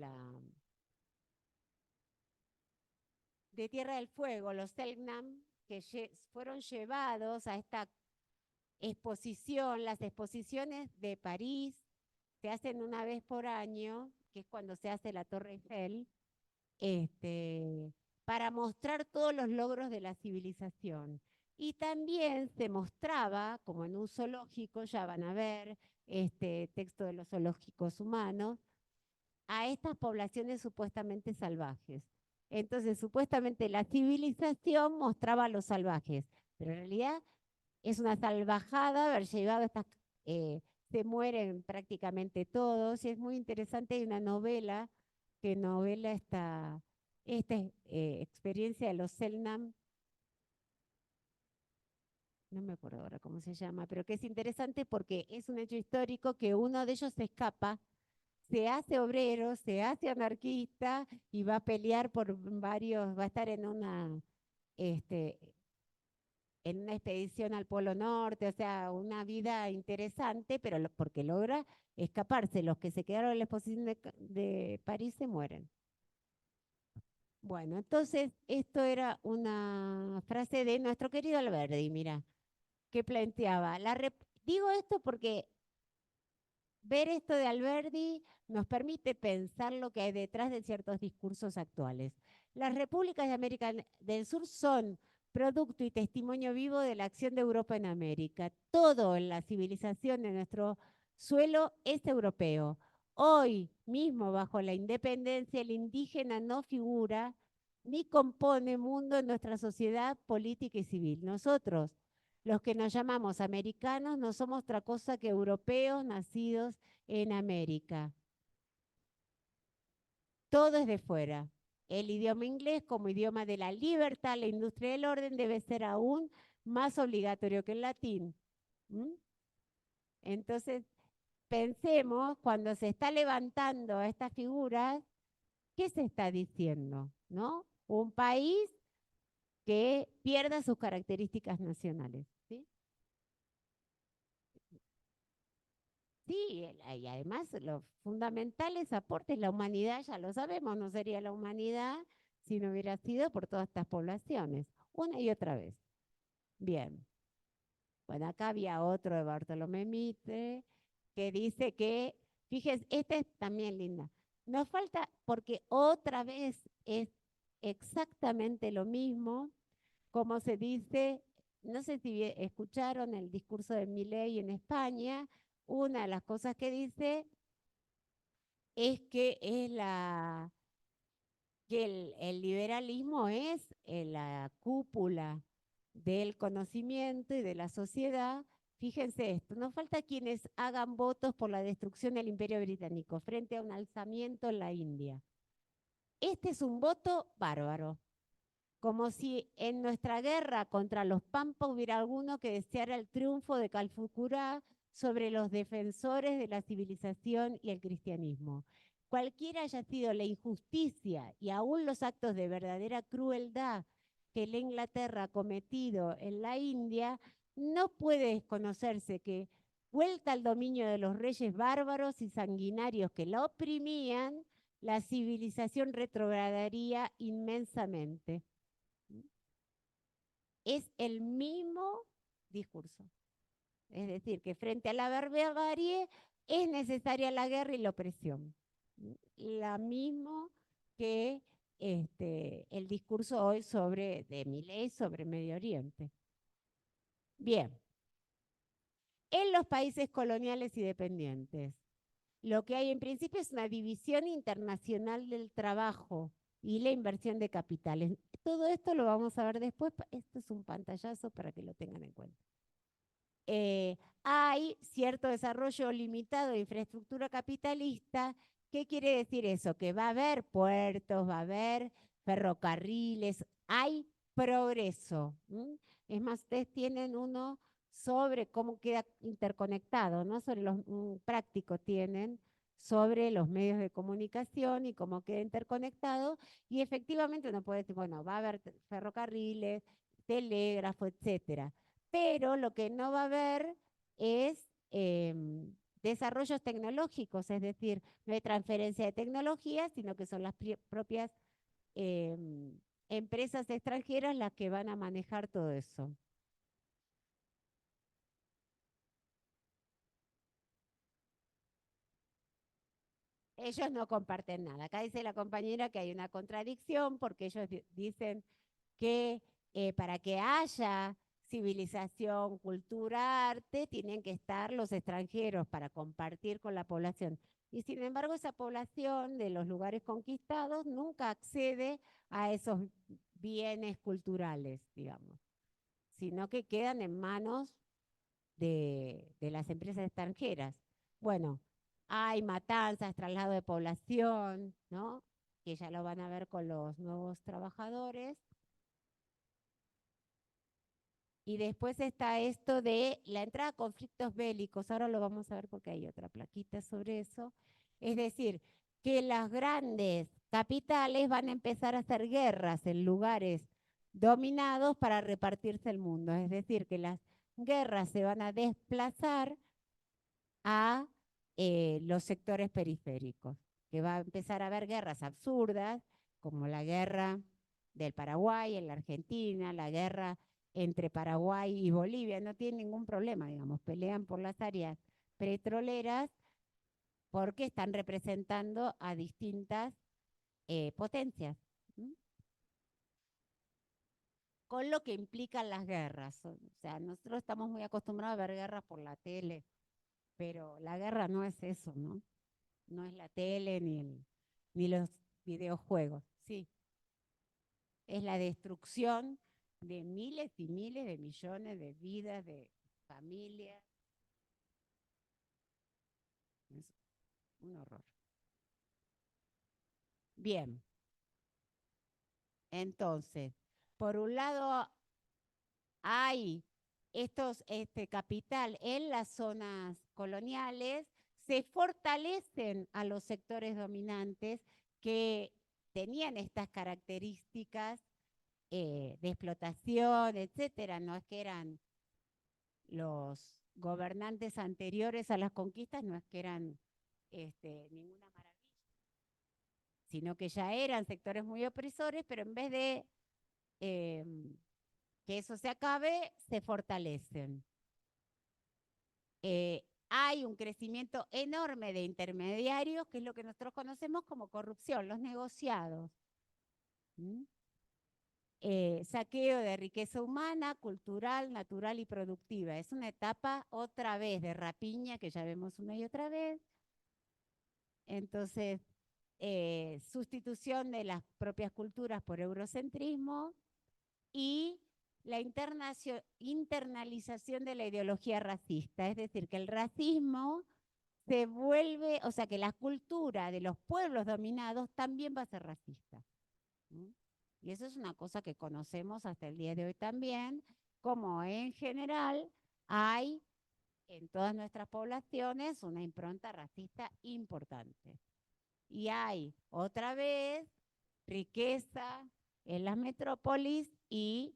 Tierra del Fuego, los Selknam, que fueron llevados a esta exposición. Las exposiciones de París se hacen una vez por año, que es cuando se hace la Torre Eiffel, para mostrar todos los logros de la civilización. Y también se mostraba, como en un zoológico, ya van a ver texto de los zoológicos humanos, a estas poblaciones supuestamente salvajes. Entonces, supuestamente la civilización mostraba a los salvajes, pero en realidad es una salvajada haber llevado se mueren prácticamente todos, y es muy interesante, hay una novela que novela esta experiencia de los Selknam, no me acuerdo ahora cómo se llama, pero que es interesante porque es un hecho histórico que uno de ellos se escapa, se hace obrero, se hace anarquista y va a pelear por va a estar en una expedición al Polo Norte, o sea, una vida interesante, pero porque logra escaparse. Los que se quedaron en la exposición de París se mueren. Bueno, entonces esto era una frase de nuestro querido Alberdi, mira, que planteaba, digo esto porque ver esto de Alberdi nos permite pensar lo que hay detrás de ciertos discursos actuales. Las repúblicas de América del Sur son producto y testimonio vivo de la acción de Europa en América. Todo en la civilización de nuestro suelo es europeo. Hoy mismo, bajo la independencia, el indígena no figura ni compone mundo en nuestra sociedad política y civil. Nosotros, los que nos llamamos americanos, no somos otra cosa que europeos nacidos en América. Todo es de fuera. El idioma inglés como idioma de la libertad, la industria del orden, debe ser aún más obligatorio que el latín. ¿Mm? Entonces, pensemos, cuando se está levantando a estas figuras, ¿qué se está diciendo? ¿No? Un país que pierda sus características nacionales. ¿Sí? Sí, y además los fundamentales aportes, la humanidad, ya lo sabemos, no sería la humanidad si no hubiera sido por todas estas poblaciones, una y otra vez. Bien, bueno, acá había otro de Bartolomé Mitre que dice que, fíjense, esta es también linda, nos falta, porque otra vez es exactamente lo mismo, como se dice, no sé si escucharon el discurso de Milei en España, una de las cosas que dice es que el liberalismo es la cúpula del conocimiento y de la sociedad. Fíjense esto, no falta quienes hagan votos por la destrucción del Imperio Británico frente a un alzamiento en la India. Este es un voto bárbaro, como si en nuestra guerra contra los Pampa hubiera alguno que deseara el triunfo de Calfucurá sobre los defensores de la civilización y el cristianismo. Cualquiera haya sido la injusticia y aún los actos de verdadera crueldad que la Inglaterra ha cometido en la India, no puede desconocerse que, vuelta al dominio de los reyes bárbaros y sanguinarios que la oprimían, la civilización retrogradaría inmensamente. Es el mismo discurso. Es decir, que frente a la barbarie es necesaria la guerra y la opresión. La mismo que el discurso hoy de Milei sobre Medio Oriente. Bien, en los países coloniales y dependientes, lo que hay en principio es una división internacional del trabajo y la inversión de capitales. Todo esto lo vamos a ver después. Esto es un pantallazo para que lo tengan en cuenta. Hay cierto desarrollo limitado de infraestructura capitalista. ¿Qué quiere decir eso? Que va a haber puertos, va a haber ferrocarriles, hay progreso. Es más, ustedes tienen uno sobre cómo queda interconectado, ¿no? Sobre los prácticos tienen sobre los medios de comunicación y cómo queda interconectado. Y efectivamente uno puede decir, bueno, va a haber ferrocarriles, telégrafo, etcétera. Pero lo que no va a haber es desarrollos tecnológicos, es decir, no hay transferencia de tecnología, sino que son las propias empresas extranjeras las que van a manejar todo eso. Ellos no comparten nada. Acá dice la compañera que hay una contradicción porque ellos dicen que para que haya civilización, cultura, arte, tienen que estar los extranjeros para compartir con la población. Y sin embargo, esa población de los lugares conquistados nunca accede a esos bienes culturales, digamos, sino que quedan en manos de las empresas extranjeras. Bueno, hay matanzas, traslado de población, ¿no? Que ya lo van a ver con los nuevos trabajadores. Y después está esto de la entrada a conflictos bélicos. Ahora lo vamos a ver porque hay otra plaquita sobre eso. Es decir, que las grandes capitales van a empezar a hacer guerras en lugares dominados para repartirse el mundo. Es decir, que las guerras se van a desplazar a los sectores periféricos, que va a empezar a haber guerras absurdas, como la guerra del Paraguay en la Argentina, la guerra entre Paraguay y Bolivia, no tienen ningún problema, digamos, pelean por las áreas petroleras porque están representando a distintas potencias. Con lo que implican las guerras. O sea, nosotros estamos muy acostumbrados a ver guerras por la tele, pero la guerra no es eso, ¿no? No es la tele ni los videojuegos, sí. Es la destrucción de miles y miles de millones de vidas, de familias. Es un horror. Bien. Entonces, por un lado, hay este capital en las zonas coloniales, se fortalecen a los sectores dominantes que tenían estas características de explotación, etcétera. No es que eran los gobernantes anteriores a las conquistas, no es que eran ninguna maravilla, sino que ya eran sectores muy opresores, pero en vez de que eso se acabe, se fortalecen. Hay un crecimiento enorme de intermediarios, que es lo que nosotros conocemos como corrupción, los negociados. Saqueo de riqueza humana, cultural, natural y productiva. Es una etapa otra vez de rapiña que ya vemos una y otra vez. Entonces, sustitución de las propias culturas por eurocentrismo y la internalización de la ideología racista. Es decir, que el racismo se vuelve, o sea, que la cultura de los pueblos dominados también va a ser racista. Y eso es una cosa que conocemos hasta el día de hoy también, como en general hay en todas nuestras poblaciones una impronta racista importante. Y hay otra vez riqueza en las metrópolis y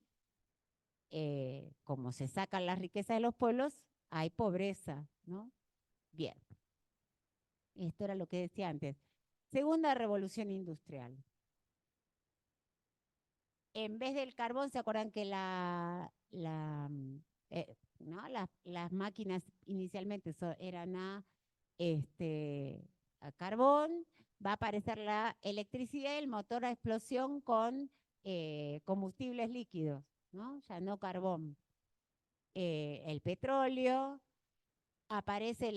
como se sacan las riquezas de los pueblos, hay pobreza, ¿no? Bien. Esto era lo que decía antes. Segunda revolución industrial. En vez del carbón, ¿se acuerdan que ¿no? las máquinas inicialmente eran a carbón? Va a aparecer la electricidad y el motor a explosión con combustibles líquidos, ¿no? Ya no carbón. El petróleo, aparece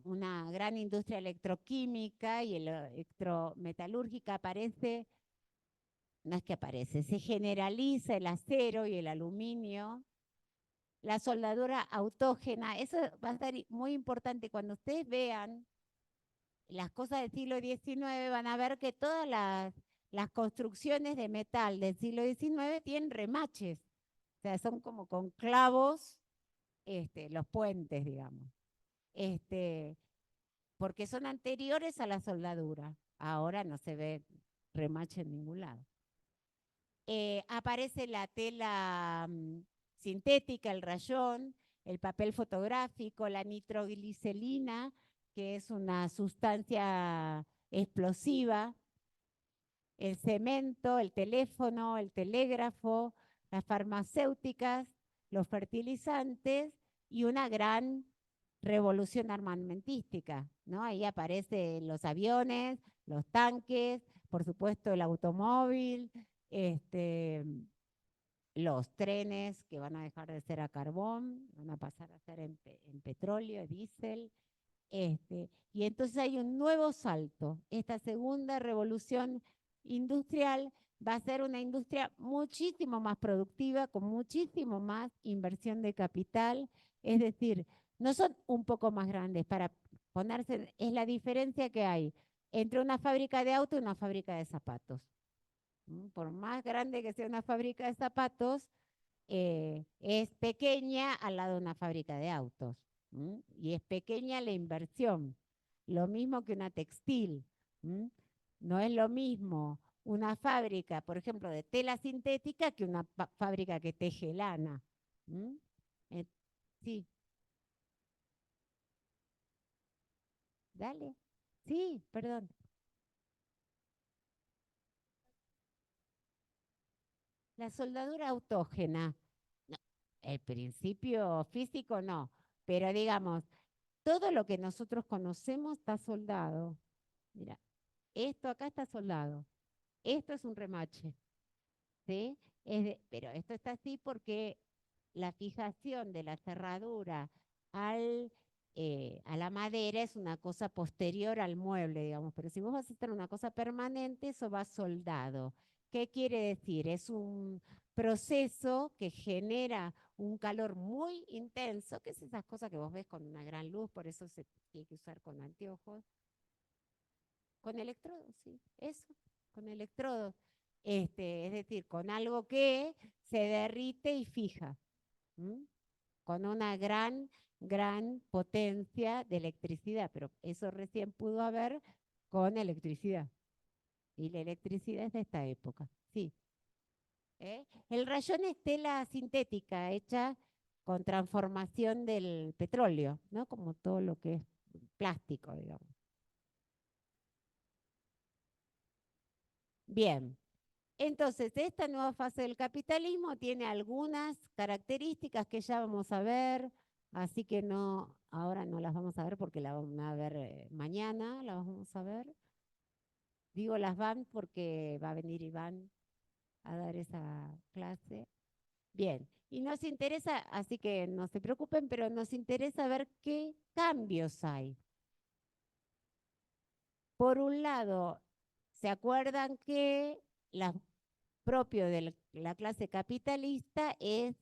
una gran industria electroquímica y electrometalúrgica, aparece, no es que aparece, se generaliza el acero y el aluminio, la soldadura autógena. Eso va a ser muy importante. Cuando ustedes vean las cosas del siglo XIX, van a ver que todas las construcciones de metal del siglo XIX tienen remaches, o sea, son como con clavos los puentes, digamos. Porque son anteriores a la soldadura. Ahora no se ve remache en ningún lado. Aparece la tela sintética, el rayón, el papel fotográfico, la nitroglicerina, que es una sustancia explosiva, el cemento, el teléfono, el telégrafo, las farmacéuticas, los fertilizantes y una gran revolución armamentística, ¿no? Ahí aparecen los aviones, los tanques, por supuesto el automóvil, los trenes que van a dejar de ser a carbón, van a pasar a ser en petróleo, diésel. Y entonces hay un nuevo salto. Esta segunda revolución industrial va a ser una industria muchísimo más productiva, con muchísimo más inversión de capital. Es decir, no son un poco más grandes para ponerse, es la diferencia que hay entre una fábrica de autos y una fábrica de zapatos. Por más grande que sea una fábrica de zapatos, es pequeña al lado de una fábrica de autos. Y es pequeña la inversión. Lo mismo que una textil. No es lo mismo una fábrica, por ejemplo, de tela sintética que una fábrica que teje lana. ¿Mm? Eh, sí, dale. Sí, perdón. La soldadura autógena. No, el principio físico no, pero digamos, todo lo que nosotros conocemos está soldado. Mira, esto acá está soldado. Esto es un remache, ¿sí? Pero esto está así porque la fijación de la cerradura a la madera es una cosa posterior al mueble, digamos. Pero si vos vas a hacer una cosa permanente, eso va soldado. ¿Qué quiere decir? Es un proceso que genera un calor muy intenso, que es esas cosas que vos ves con una gran luz, por eso se tiene que usar con anteojos. Con electrodos, sí, eso, con electrodos. Es decir, con algo que se derrite y fija, ¿m? Con una gran potencia de electricidad, pero eso recién pudo haber con electricidad. Y la electricidad es de esta época, sí. El rayón es tela sintética hecha con transformación del petróleo, ¿no? Como todo lo que es plástico, digamos. Bien. Entonces, esta nueva fase del capitalismo tiene algunas características que ya vamos a ver, así que no, ahora no las vamos a ver porque las vamos a ver mañana, las vamos a ver. Digo las van porque va a venir Iván a dar esa clase. Bien, y nos interesa, así que no se preocupen, pero nos interesa ver qué cambios hay. Por un lado, ¿se acuerdan que la propio de la clase capitalista es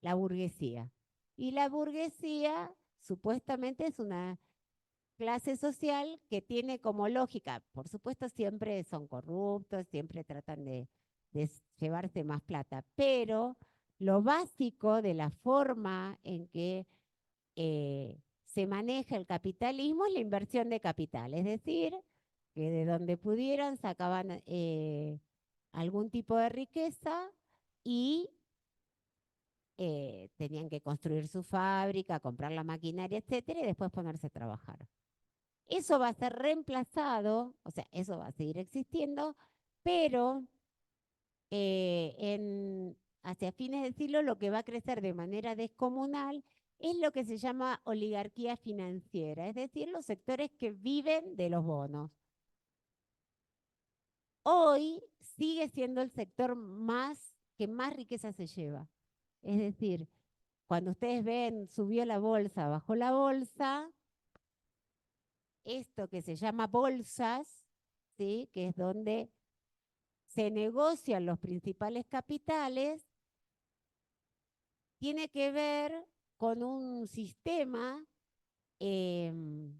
la burguesía? Y la burguesía supuestamente es una clase social que tiene como lógica, por supuesto siempre son corruptos, siempre tratan de llevarse más plata, pero lo básico de la forma en que se maneja el capitalismo es la inversión de capital, es decir, que de donde pudieran sacaban algún tipo de riqueza y tenían que construir su fábrica, comprar la maquinaria, etcétera, y después ponerse a trabajar. Eso va a ser reemplazado, o sea, eso va a seguir existiendo, pero hacia fines del siglo lo que va a crecer de manera descomunal es lo que se llama oligarquía financiera, es decir, los sectores que viven de los bonos. Hoy sigue siendo el sector que más riqueza se lleva. Es decir, cuando ustedes ven, subió la bolsa, bajó la bolsa, esto que se llama bolsas, ¿sí? Que es donde se negocian los principales capitales, tiene que ver con un sistema que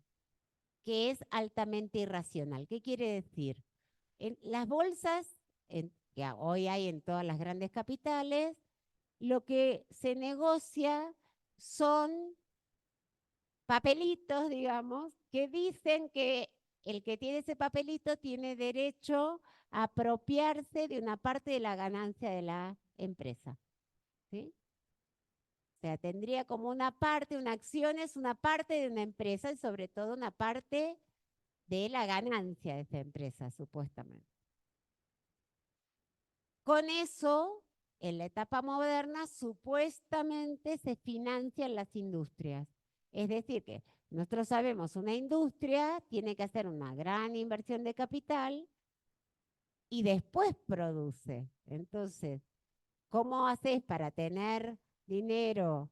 es altamente irracional. ¿Qué quiere decir? En las bolsas que hoy hay en todas las grandes capitales, lo que se negocia son papelitos, digamos, que dicen que el que tiene ese papelito tiene derecho a apropiarse de una parte de la ganancia de la empresa. ¿Sí? O sea, tendría como una parte, una acción es una parte de una empresa y sobre todo una parte de la ganancia de esa empresa, supuestamente. Con eso, en la etapa moderna, supuestamente se financian las industrias. Es decir, que nosotros sabemos, una industria tiene que hacer una gran inversión de capital y después produce. Entonces, ¿cómo haces para tener dinero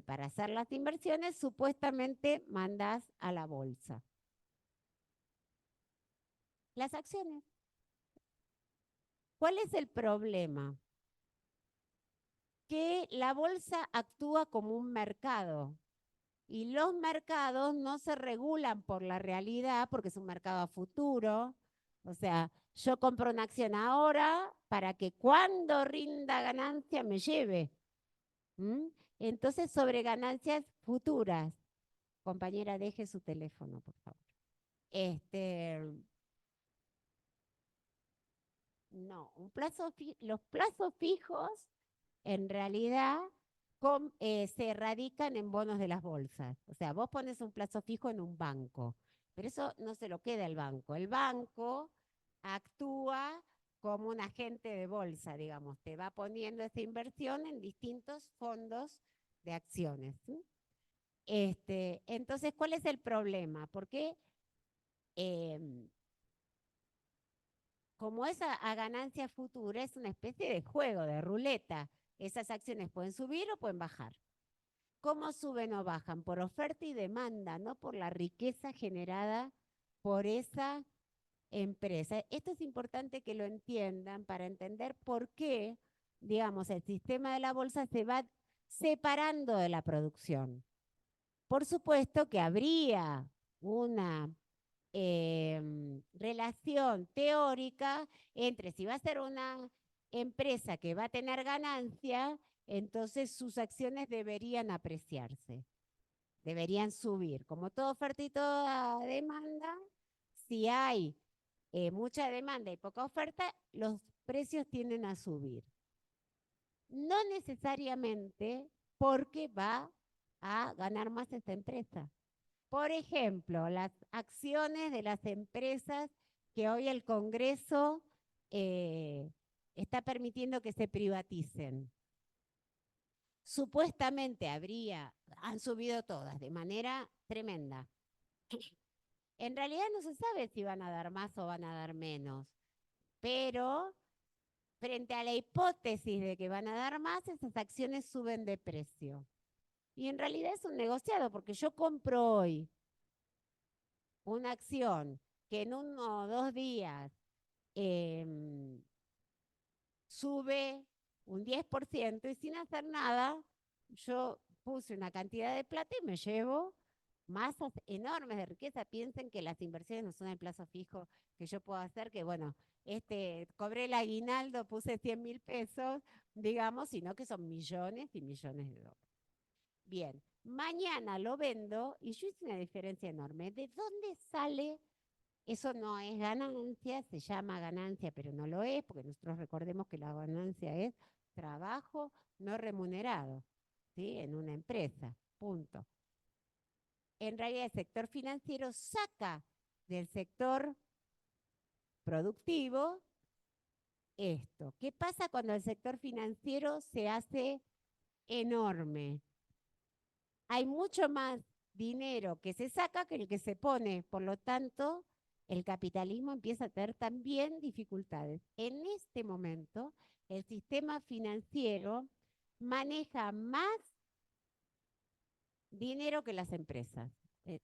para hacer las inversiones? Supuestamente mandas a la bolsa. Las acciones. ¿Cuál es el problema? Que la bolsa actúa como un mercado y los mercados no se regulan por la realidad porque es un mercado a futuro. O sea, yo compro una acción ahora para que cuando rinda ganancia me lleve. ¿Mm? Entonces, sobre ganancias futuras. Compañera, deje su teléfono, por favor. Este, No, los plazos fijos en realidad se radican en bonos de las bolsas. O sea, vos pones un plazo fijo en un banco, pero eso no se lo queda el banco. El banco actúa como un agente de bolsa, digamos, te va poniendo esa inversión en distintos fondos de acciones. ¿Sí? Entonces, ¿cuál es el problema? Porque em, como es a ganancia futura, es una especie de juego, de ruleta. Esas acciones pueden subir o pueden bajar. ¿Cómo suben o bajan? Por oferta y demanda, no por la riqueza generada por esa empresa. Esto es importante que lo entiendan para entender por qué, digamos, el sistema de la bolsa se va separando de la producción. Por supuesto que habría una relación teórica entre si va a ser una empresa que va a tener ganancia, entonces sus acciones deberían apreciarse, deberían subir. Como toda oferta y toda demanda, si hay mucha demanda y poca oferta, los precios tienden a subir. No necesariamente porque va a ganar más esta empresa. Por ejemplo, las acciones de las empresas que hoy el Congreso eh, está permitiendo que se privaticen. Supuestamente han subido todas de manera tremenda. En realidad no se sabe si van a dar más o van a dar menos, pero frente a la hipótesis de que van a dar más, esas acciones suben de precio. Y en realidad es un negociado, porque yo compro hoy una acción que en 1 o 2 días sube un 10% y sin hacer nada, yo puse una cantidad de plata y me llevo masas enormes de riqueza. Piensen que las inversiones no son el plazo fijo que yo puedo hacer, que bueno, cobré el aguinaldo, puse 100.000 pesos, digamos, sino que son millones y millones de dólares. Bien, mañana lo vendo y yo hice una diferencia enorme. ¿De dónde sale? Eso no es ganancia, se llama ganancia, pero no lo es, porque nosotros recordemos que la ganancia es trabajo no remunerado, ¿sí? En una empresa, punto. En realidad el sector financiero saca del sector productivo esto. ¿Qué pasa cuando el sector financiero se hace enorme? Hay mucho más dinero que se saca que el que se pone, por lo tanto, el capitalismo empieza a tener también dificultades. En este momento, el sistema financiero maneja más dinero que las empresas.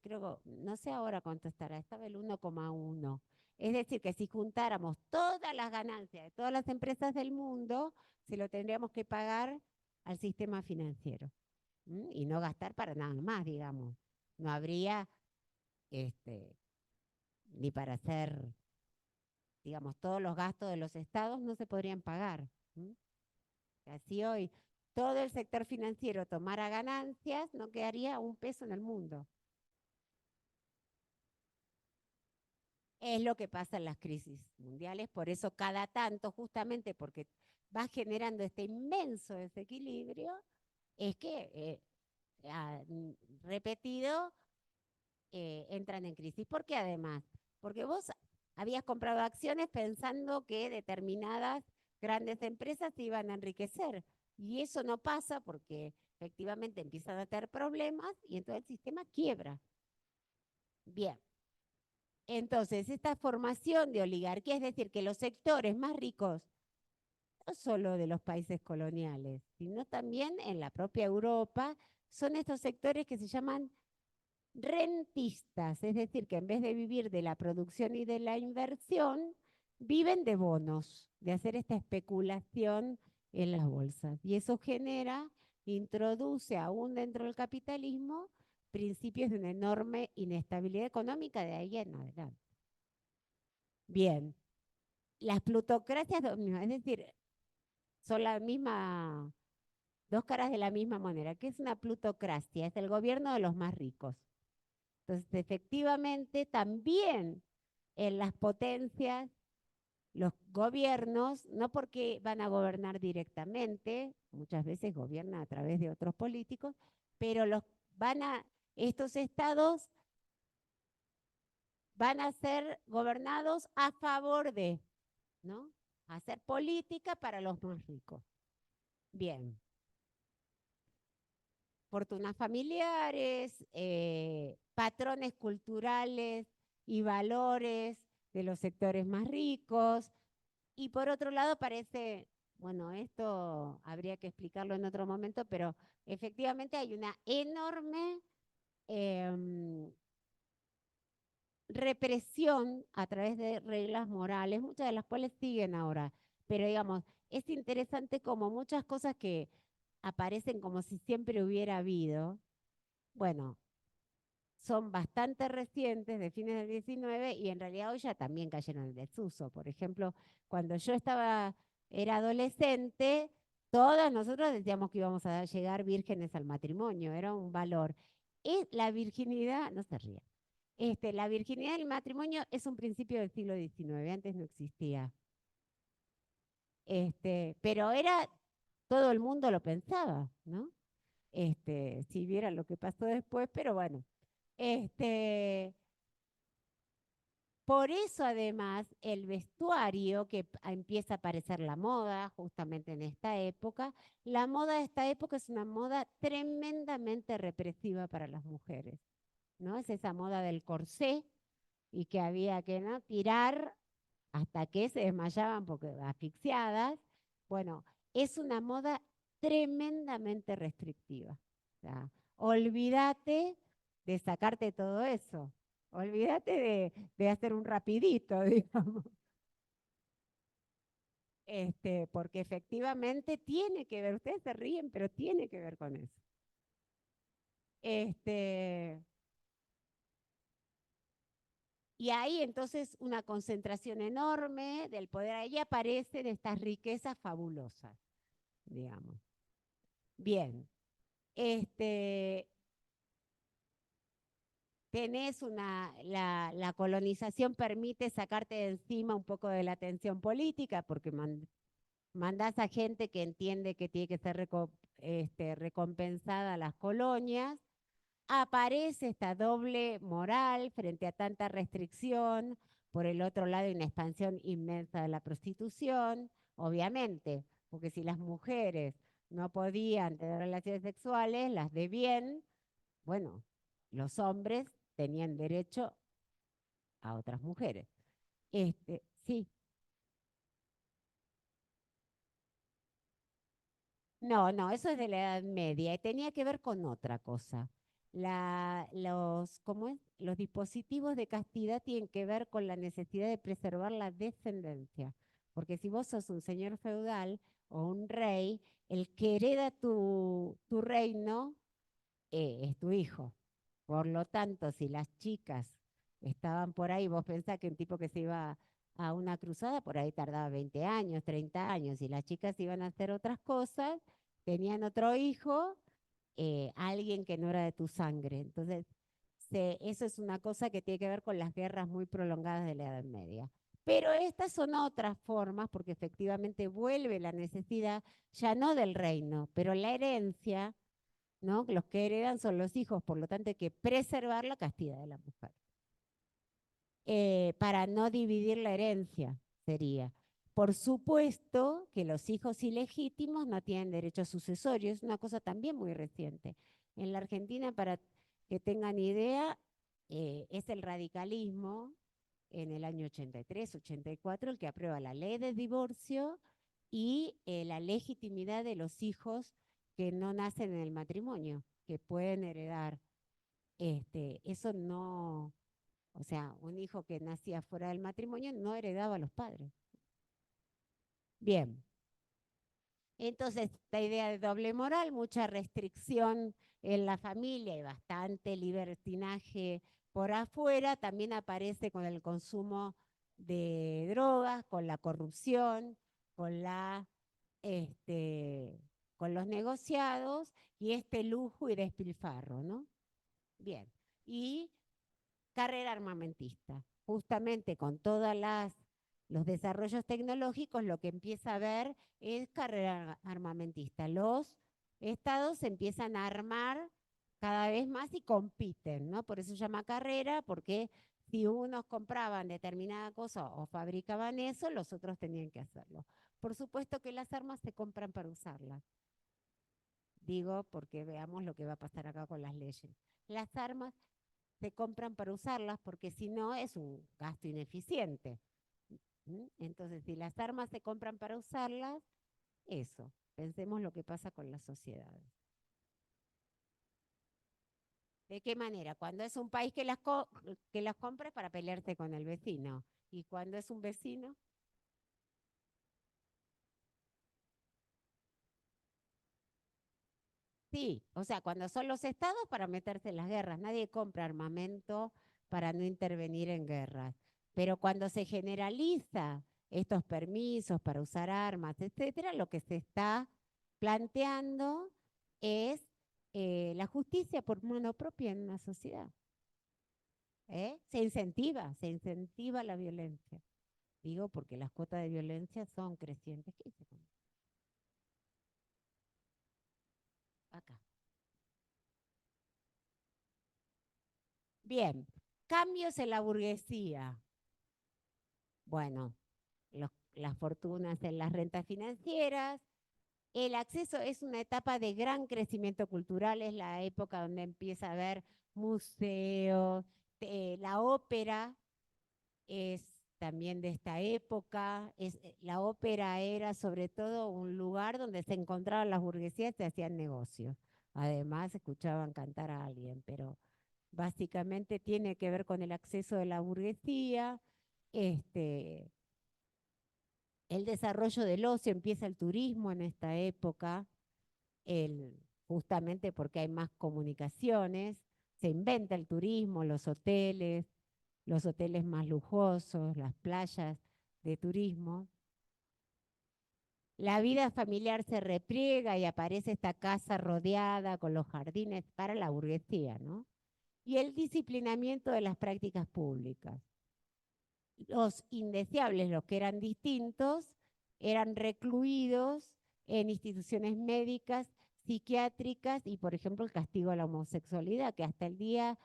Creo, no sé ahora cuánto estará, estaba el 1,1. Es decir, que si juntáramos todas las ganancias de todas las empresas del mundo, se lo tendríamos que pagar al sistema financiero. Y no gastar para nada más, digamos. No habría ni para hacer, digamos, todos los gastos de los estados no se podrían pagar. Así hoy todo el sector financiero tomara ganancias, no quedaría un peso en el mundo. Es lo que pasa en las crisis mundiales, por eso cada tanto, justamente porque va generando este inmenso desequilibrio, es que repetido entran en crisis. ¿Por qué además? Porque vos habías comprado acciones pensando que determinadas grandes empresas se iban a enriquecer. Y eso no pasa porque efectivamente empiezan a tener problemas y entonces el sistema quiebra. Bien. Entonces, esta formación de oligarquía, es decir, que los sectores más ricos, no solo de los países coloniales, sino también en la propia Europa, son estos sectores que se llaman rentistas, es decir, que en vez de vivir de la producción y de la inversión, viven de bonos, de hacer esta especulación en las bolsas. Y eso introduce aún dentro del capitalismo principios de una enorme inestabilidad económica de ahí en adelante. Bien, las plutocracias, es decir, son la misma, dos caras de la misma moneda. ¿Qué es una plutocracia? Es el gobierno de los más ricos. Entonces, efectivamente, también en las potencias los gobiernos, no porque van a gobernar directamente, muchas veces gobiernan a través de otros políticos, pero estos estados van a ser gobernados a favor de, ¿no? Hacer política para los más ricos. Bien. Fortunas familiares, patrones culturales y valores de los sectores más ricos. Y por otro lado parece, bueno, esto habría que explicarlo en otro momento, pero efectivamente hay una enorme represión a través de reglas morales, muchas de las cuales siguen ahora. Pero digamos, es interesante como muchas cosas que aparecen como si siempre hubiera habido, bueno, son bastante recientes, de fines del 19, y en realidad hoy ya también cayeron en desuso. Por ejemplo, cuando yo era adolescente, todas nosotros decíamos que íbamos a llegar vírgenes al matrimonio, era un valor. Es la virginidad, no se ría, la virginidad del matrimonio es un principio del siglo XIX, antes no existía. Pero todo el mundo lo pensaba, ¿no? Si vieran lo que pasó después, pero bueno. Por eso además el vestuario que empieza a aparecer la moda justamente en esta época, la moda de esta época es una moda tremendamente represiva para las mujeres, ¿no? Es esa moda del corsé y que había que, ¿no?, tirar hasta que se desmayaban porque asfixiadas. Bueno, es una moda tremendamente restrictiva. O sea, olvídate de sacarte todo eso. Olvídate de hacer un rapidito, digamos. Porque efectivamente tiene que ver, ustedes se ríen, pero tiene que ver con eso. Y ahí entonces una concentración enorme del poder. Ahí aparecen estas riquezas fabulosas, digamos. Bien, la colonización permite sacarte de encima un poco de la tensión política porque mandás a gente que entiende que tiene que ser recompensada a las colonias. Aparece esta doble moral frente a tanta restricción. Por el otro lado, hay una expansión inmensa de la prostitución, obviamente, porque si las mujeres no podían tener relaciones sexuales, las de bien, bueno, los hombres tenían derecho a otras mujeres. Sí. No, no, eso es de la Edad Media y tenía que ver con otra cosa. ¿Cómo es? Los dispositivos de castidad tienen que ver con la necesidad de preservar la descendencia. Porque si vos sos un señor feudal o un rey, el que hereda tu reino es tu hijo. Por lo tanto, si las chicas estaban por ahí, vos pensás que un tipo que se iba a una cruzada, por ahí tardaba 20 años, 30 años, y las chicas iban a hacer otras cosas, tenían otro hijo, alguien que no era de tu sangre. Entonces, eso es una cosa que tiene que ver con las guerras muy prolongadas de la Edad Media. Pero estas son otras formas, porque efectivamente vuelve la necesidad, ya no del reino, pero la herencia, ¿no? Los que heredan son los hijos, por lo tanto hay que preservar la castidad de la mujer. Para no dividir la herencia, sería. Por supuesto que los hijos ilegítimos no tienen derecho sucesorio, es una cosa también muy reciente. En la Argentina, para que tengan idea, es el radicalismo en el año 83, 84, el que aprueba la ley de divorcio y la legitimidad de los hijos que no nacen en el matrimonio, que pueden heredar. Eso no, o sea, un hijo que nacía fuera del matrimonio no heredaba a los padres. Bien. Entonces, esta idea de doble moral, mucha restricción en la familia y bastante libertinaje por afuera, también aparece con el consumo de drogas, con la corrupción, con con los negociados y este lujo y despilfarro, ¿no? Bien. Y carrera armamentista, justamente con todas los desarrollos tecnológicos, lo que empieza a haber es carrera armamentista. Los estados empiezan a armar cada vez más y compiten, ¿no? Por eso se llama carrera, porque si unos compraban determinada cosa o fabricaban eso, los otros tenían que hacerlo. Por supuesto que las armas se compran para usarlas. Digo, porque veamos lo que va a pasar acá con las leyes. Las armas se compran para usarlas porque si no es un gasto ineficiente. Entonces, si las armas se compran para usarlas, eso. Pensemos lo que pasa con las sociedades. ¿De qué manera? Cuando es un país que las compra es para pelearse con el vecino. Y cuando es un vecino, sí. O sea, cuando son los estados para meterse en las guerras. Nadie compra armamento para no intervenir en guerras. Pero cuando se generaliza estos permisos para usar armas, etcétera, lo que se está planteando es la justicia por mano propia en una sociedad. Se incentiva la violencia. Digo, porque las cuotas de violencia son crecientes. ¿Qué hice con acá? Bien, cambios en la burguesía. Bueno, las fortunas en las rentas financieras. El acceso es una etapa de gran crecimiento cultural, es la época donde empieza a haber museos, la ópera es también de esta época. La ópera era sobre todo un lugar donde se encontraban las burguesías y se hacían negocios. Además, escuchaban cantar a alguien, pero básicamente tiene que ver con el acceso de la burguesía. El desarrollo del ocio, empieza el turismo en esta época, justamente porque hay más comunicaciones, se inventa el turismo, los hoteles más lujosos, las playas de turismo. La vida familiar se repliega y aparece esta casa rodeada con los jardines para la burguesía, ¿no? Y el disciplinamiento de las prácticas públicas. Los indeseables, los que eran distintos, eran recluidos en instituciones médicas, psiquiátricas y, por ejemplo, el castigo a la homosexualidad, que hasta el día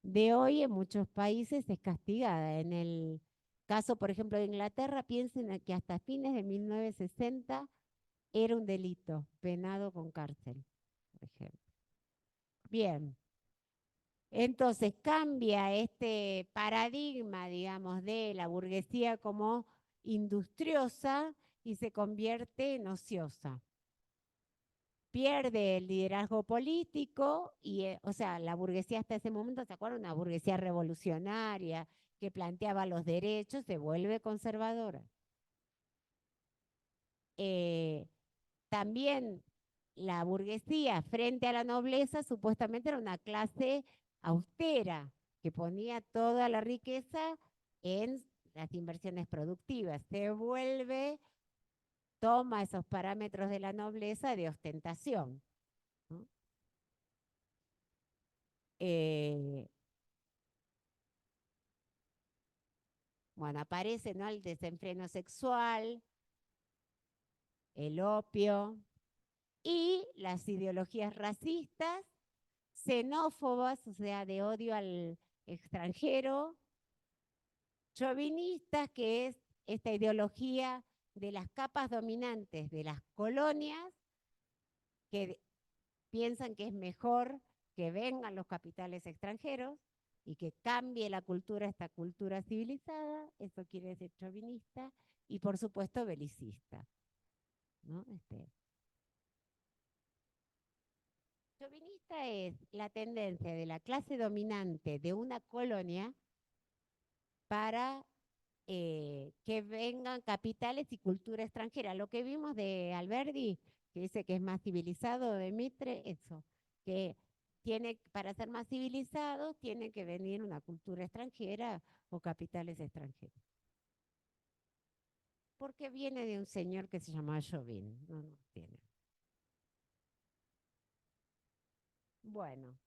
de hoy en muchos países es castigada. En el caso, por ejemplo, de Inglaterra, piensen que hasta fines de 1960 era un delito penado con cárcel, por ejemplo. Bien. Entonces cambia este paradigma, digamos, de la burguesía como industriosa y se convierte en ociosa. Pierde el liderazgo político y, o sea, la burguesía hasta ese momento, ¿se acuerdan? Una burguesía revolucionaria que planteaba los derechos, se vuelve conservadora. También la burguesía frente a la nobleza supuestamente era una clase austera que ponía toda la riqueza en las inversiones productivas. Se vuelve, toma esos parámetros de la nobleza de ostentación, ¿no? Bueno, aparece, ¿no?, el desenfreno sexual, el opio y las ideologías racistas, xenófobas, o sea, de odio al extranjero, chauvinistas, que es esta ideología de las capas dominantes de las colonias que piensan que es mejor que vengan los capitales extranjeros y que cambie la cultura, esta cultura civilizada, eso quiere decir chauvinista, y por supuesto belicista, ¿no? Chauvinista es la tendencia de la clase dominante de una colonia para que vengan capitales y cultura extranjera. Lo que vimos de Alberdi, que dice que es más civilizado, de Mitre, eso, que para ser más civilizado tiene que venir una cultura extranjera o capitales extranjeros. Porque viene de un señor que se llamaba Chauvin, no tiene. Bueno,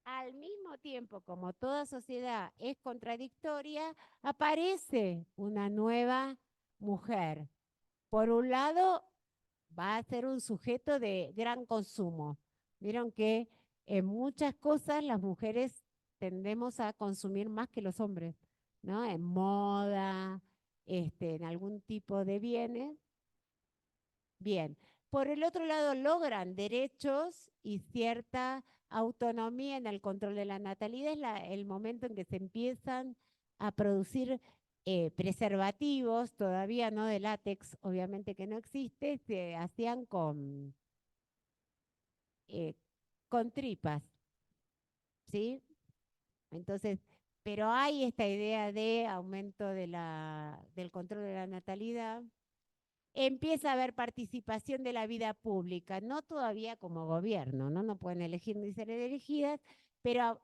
al mismo tiempo, como toda sociedad es contradictoria, aparece una nueva mujer. Por un lado, va a ser un sujeto de gran consumo. Vieron que en muchas cosas las mujeres tendemos a consumir más que los hombres, ¿no? En moda, en algún tipo de bienes. Bien. Por el otro lado, logran derechos y cierta autonomía en el control de la natalidad. Es el momento en que se empiezan a producir preservativos, todavía no de látex, obviamente que no existe, se hacían eh, con tripas, ¿sí? Entonces, pero hay esta idea de aumento del control de la natalidad. Empieza a haber participación de la vida pública, no todavía como gobierno, ¿no? No pueden elegir ni ser elegidas, pero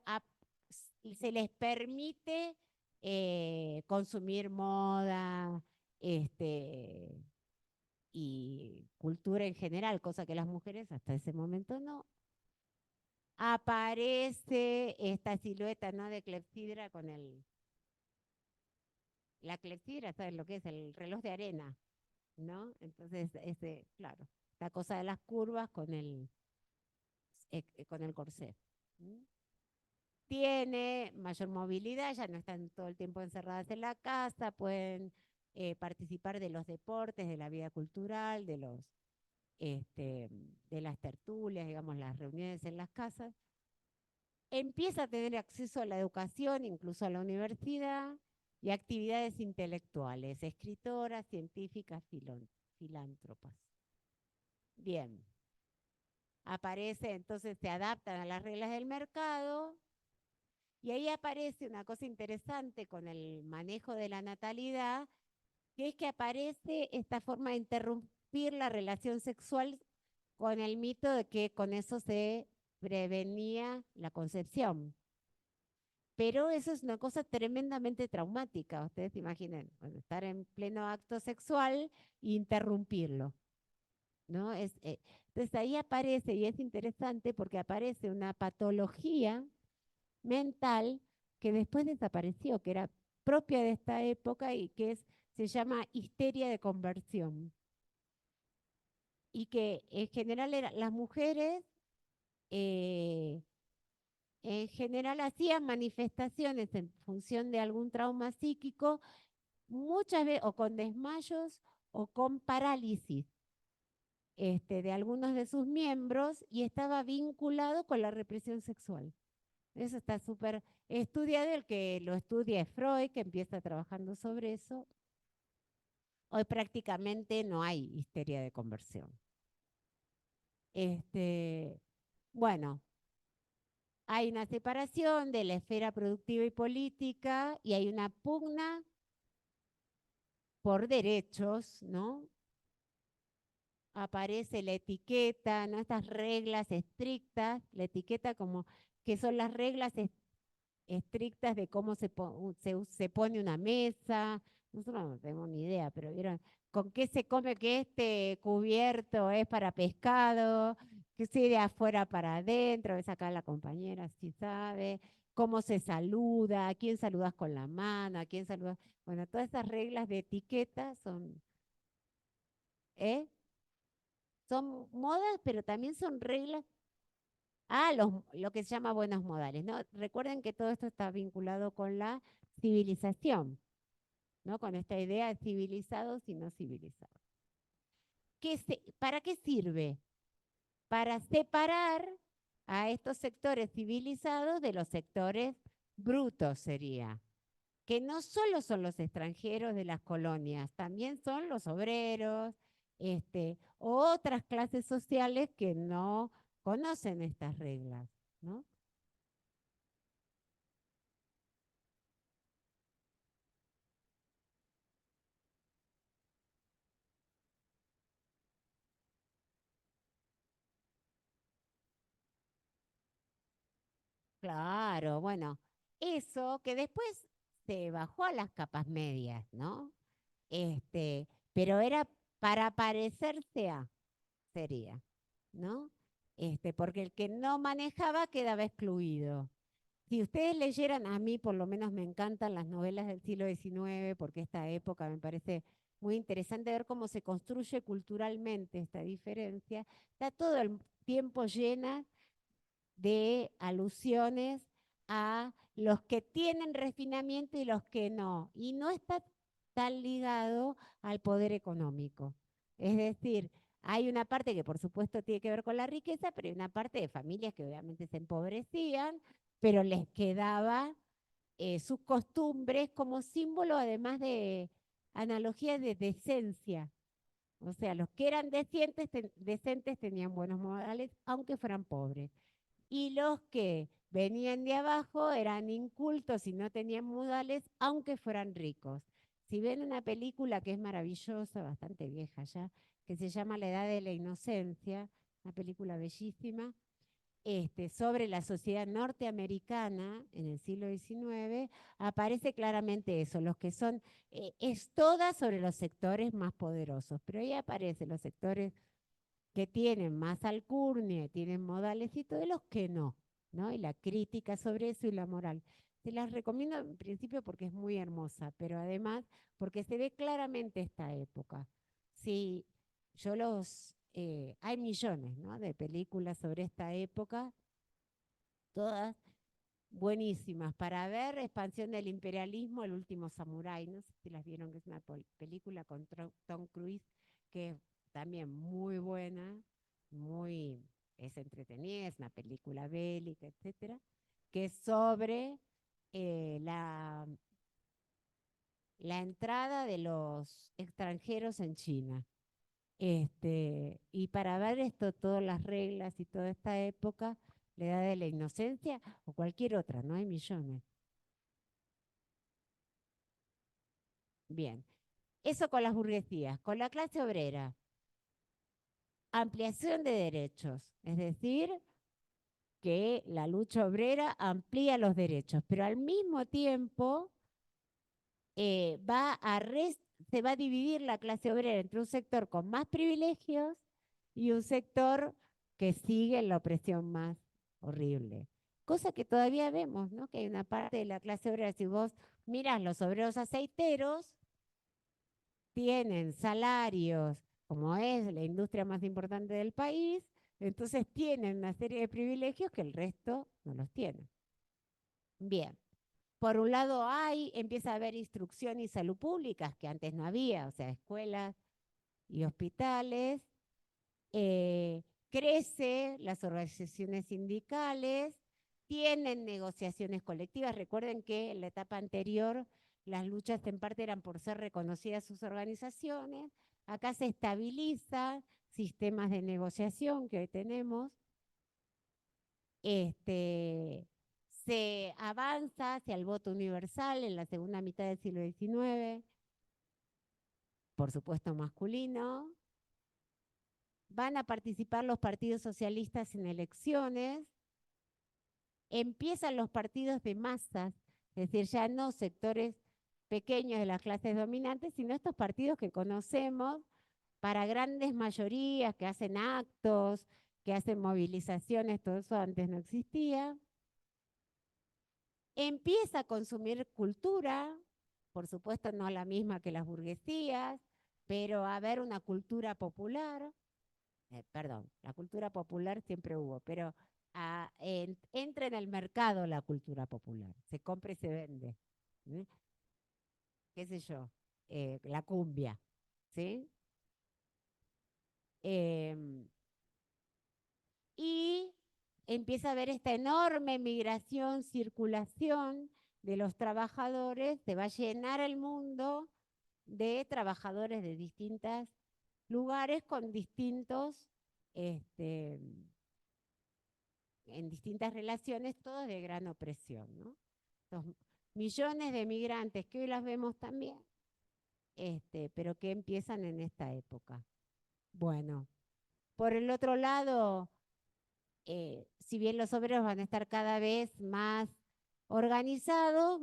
se les permite consumir moda, y cultura en general, cosa que las mujeres hasta ese momento no. Aparece esta silueta, ¿no? De clepsidra con la clepsidra, ¿sabes lo que es? El reloj de arena, ¿no? Entonces, claro, la cosa de las curvas con el corsé. ¿Mm? Tiene mayor movilidad, ya no están todo el tiempo encerradas en la casa, pueden participar de los deportes, de la vida cultural, de las tertulias, digamos, las reuniones en las casas. Empieza a tener acceso a la educación, incluso a la universidad, y actividades intelectuales, escritoras, científicas, filántropas. Bien, aparece, entonces se adaptan a las reglas del mercado, y ahí aparece una cosa interesante con el manejo de la natalidad, que es que aparece esta forma de interrumpir la relación sexual con el mito de que con eso se prevenía la concepción. Pero eso es una cosa tremendamente traumática. Ustedes se imaginen, bueno, estar en pleno acto sexual e interrumpirlo, ¿no? Entonces ahí aparece, y es interesante porque aparece una patología mental que después desapareció, que era propia de esta época y que se llama histeria de conversión. Y que en general las mujeres eh, en general hacían manifestaciones en función de algún trauma psíquico, muchas veces o con desmayos o con parálisis de algunos de sus miembros y estaba vinculado con la represión sexual. Eso está súper estudiado, el que lo estudia es Freud, que empieza trabajando sobre eso. Hoy prácticamente no hay histeria de conversión. Bueno, hay una separación de la esfera productiva y política y hay una pugna por derechos, ¿no? Aparece la etiqueta, ¿no? Estas reglas estrictas, la etiqueta como que son las reglas estrictas de cómo se pone una mesa. Nosotros no tenemos ni idea, pero vieron con qué se come, que este cubierto es para pescado, que si de afuera para adentro, ves acá la compañera, si sabe, cómo se saluda, a quién saludas con la mano, a quién saludas. Bueno, todas esas reglas de etiqueta ¿eh? Son modas, pero también son reglas. Ah, lo que se llama buenos modales, ¿no? Recuerden que todo esto está vinculado con la civilización, ¿no? Con esta idea de civilizados y no civilizados. ¿Para qué sirve? Para separar a estos sectores civilizados de los sectores brutos, sería. Que no solo son los extranjeros de las colonias, también son los obreros, otras clases sociales que no conocen estas reglas, ¿no? Claro, bueno, eso que después se bajó a las capas medias, ¿no? Pero era para parecerse a, sería, ¿no? porque el que no manejaba quedaba excluido. Si ustedes leyeran, a mí por lo menos me encantan las novelas del siglo XIX, porque esta época me parece muy interesante ver cómo se construye culturalmente esta diferencia. Está todo el tiempo llena de alusiones a los que tienen refinamiento y los que no. Y no está tan ligado al poder económico. Es decir, hay una parte que por supuesto tiene que ver con la riqueza, pero hay una parte de familias que obviamente se empobrecían, pero les quedaba sus costumbres como símbolo además de analogía de decencia. O sea, los que eran decentes tenían buenos modales, aunque fueran pobres. Y los que venían de abajo eran incultos y no tenían modales, aunque fueran ricos. Si ven una película que es maravillosa, bastante vieja ya, que se llama La Edad de la Inocencia, una película bellísima, sobre la sociedad norteamericana en el siglo XIX, aparece claramente eso, los que son, es toda sobre los sectores más poderosos, pero ahí aparecen los sectores que tienen más alcurnia, tienen modales y todos los que no, ¿no? Y la crítica sobre eso y la moral. Se las recomiendo en principio porque es muy hermosa, pero además porque se ve claramente esta época. Sí, hay millones, ¿no? De películas sobre esta época, todas buenísimas para ver. Expansión del imperialismo, El último samurái, no sé si las vieron, que es una película con Tom Cruise, que es también muy buena, es entretenida, es una película bélica, etcétera, que es sobre la entrada de los extranjeros en China. Y para ver esto, todas las reglas y toda esta época, la edad de la inocencia o cualquier otra, no hay millones. Bien, eso con las burguesías. Con la clase obrera, ampliación de derechos, es decir, que la lucha obrera amplía los derechos, pero al mismo tiempo se va a dividir la clase obrera entre un sector con más privilegios y un sector que sigue en la opresión más horrible. Cosa que todavía vemos, ¿no? Que hay una parte de la clase obrera, si vos miras los obreros aceiteros, tienen salarios, como es la industria más importante del país, entonces tienen una serie de privilegios que el resto no los tiene. Bien, por un lado empieza a haber instrucción y salud públicas que antes no había, o sea, escuelas y hospitales. Crece las organizaciones sindicales, tienen negociaciones colectivas. Recuerden que en la etapa anterior las luchas en parte eran por ser reconocidas sus organizaciones. Acá se estabilizan sistemas de negociación que hoy tenemos. Se avanza hacia el voto universal en la segunda mitad del siglo XIX, por supuesto masculino. Van a participar los partidos socialistas en elecciones. Empiezan los partidos de masas, es decir, ya no sectores pequeños de las clases dominantes, sino estos partidos que conocemos para grandes mayorías, que hacen actos, que hacen movilizaciones, todo eso antes no existía. Empieza a consumir cultura, por supuesto no la misma que las burguesías, pero a haber una cultura popular. Perdón, la cultura popular siempre hubo, pero entra en el mercado la cultura popular, se compra y se vende. ¿Sí? ¿Qué sé yo? La cumbia, ¿sí? Y empieza a haber esta enorme migración, circulación de los trabajadores, se va a llenar el mundo de trabajadores de distintos lugares con distintos, en distintas relaciones, todos de gran opresión, ¿no? Los millones de migrantes que hoy las vemos también, pero que empiezan en esta época. Bueno, por el otro lado, si bien los obreros van a estar cada vez más organizados,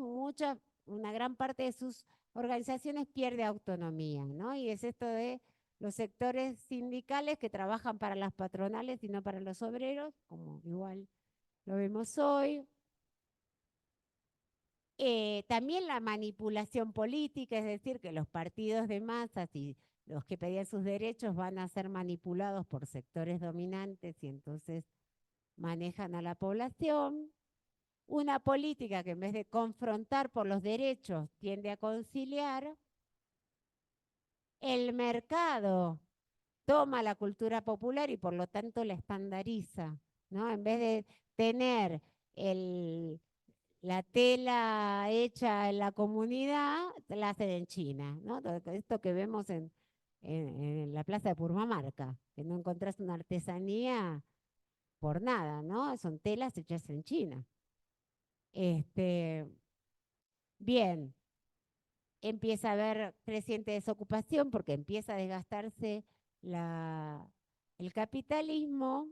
una gran parte de sus organizaciones pierde autonomía, ¿no? Y es esto de los sectores sindicales que trabajan para las patronales y no para los obreros, como igual lo vemos hoy. También la manipulación política, es decir, que los partidos de masas y los que pedían sus derechos van a ser manipulados por sectores dominantes y entonces manejan a la población. Una política que en vez de confrontar por los derechos tiende a conciliar. El mercado toma la cultura popular y por lo tanto la estandariza, ¿no? En vez de tener la tela hecha en la comunidad, la hacen en China, ¿no? Esto que vemos en la plaza de Purmamarca, que no encontrás una artesanía por nada, ¿no? Son telas hechas en China. Bien, empieza a haber creciente desocupación porque empieza a desgastarse el capitalismo.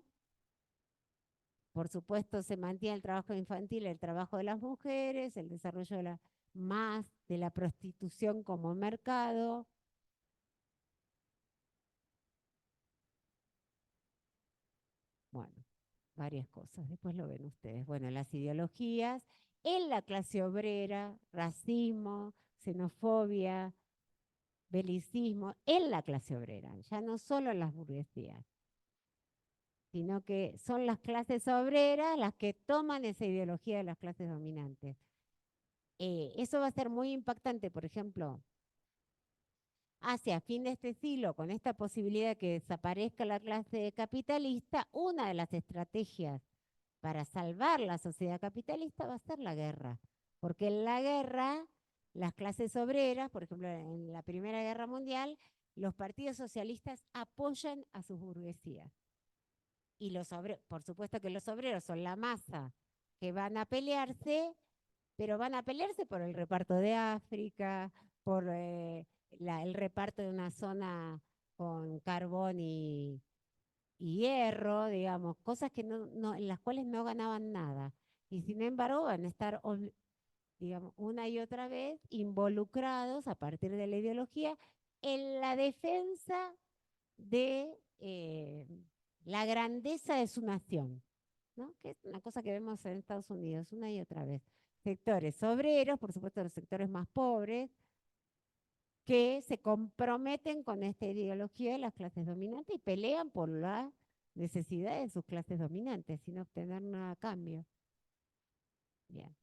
Por supuesto, se mantiene el trabajo infantil, el trabajo de las mujeres, el desarrollo más de la prostitución como mercado. Bueno, varias cosas, después lo ven ustedes. Bueno, las ideologías en la clase obrera, racismo, xenofobia, belicismo, en la clase obrera, ya no solo en las burguesías, sino que son las clases obreras las que toman esa ideología de las clases dominantes. Eso va a ser muy impactante, por ejemplo, hacia fin de este siglo, con esta posibilidad de que desaparezca la clase capitalista, una de las estrategias para salvar la sociedad capitalista va a ser la guerra. Porque en la guerra, las clases obreras, por ejemplo, en la Primera Guerra Mundial, los partidos socialistas apoyan a sus burguesías. Y los obreros, por supuesto que los obreros son la masa que van a pelearse, pero van a pelearse por el reparto de África, por el reparto de una zona con carbón y hierro, digamos, cosas que en las cuales no ganaban nada. Y sin embargo van a estar, digamos, una y otra vez involucrados a partir de la ideología en la defensa de la grandeza de su nación, ¿no? Que es una cosa que vemos en Estados Unidos una y otra vez. Sectores obreros, por supuesto los sectores más pobres, que se comprometen con esta ideología de las clases dominantes y pelean por la necesidad de sus clases dominantes sin obtener nada a cambio. Bien.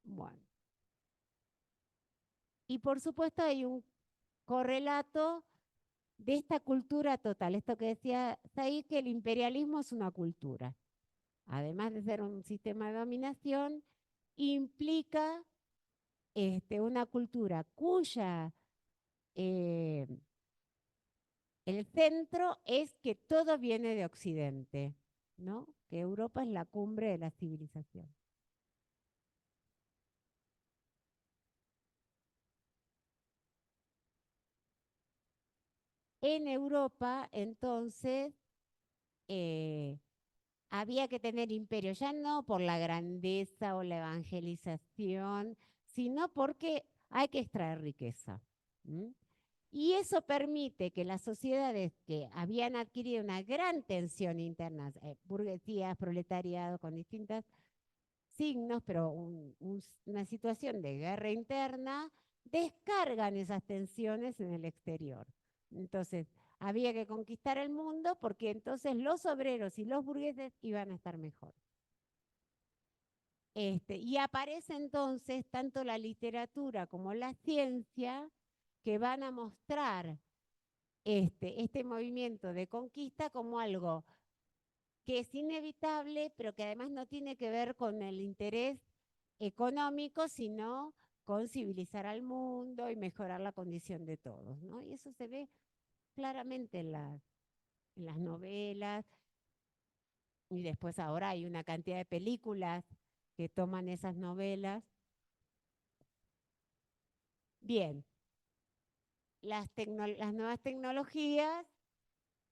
Bueno. Y por supuesto hay un correlato de esta cultura total. Esto que decía ahí, que el imperialismo es una cultura. Además de ser un sistema de dominación, implica una cultura cuya el centro es que todo viene de Occidente, ¿no? Que Europa es la cumbre de la civilización. En Europa, entonces, había que tener imperio, ya no por la grandeza o la evangelización, sino porque hay que extraer riqueza. ¿M? Y eso permite que las sociedades que habían adquirido una gran tensión interna, burguesías, proletariado, con distintos signos, pero una situación de guerra interna, descargan esas tensiones en el exterior. Entonces, había que conquistar el mundo porque entonces los obreros y los burgueses iban a estar mejor. Y aparece entonces tanto la literatura como la ciencia que van a mostrar este movimiento de conquista como algo que es inevitable, pero que además no tiene que ver con el interés económico, sino con civilizar al mundo y mejorar la condición de todos, ¿no? Y eso se ve claramente en las novelas, y después ahora hay una cantidad de películas que toman esas novelas. Bien, las nuevas tecnologías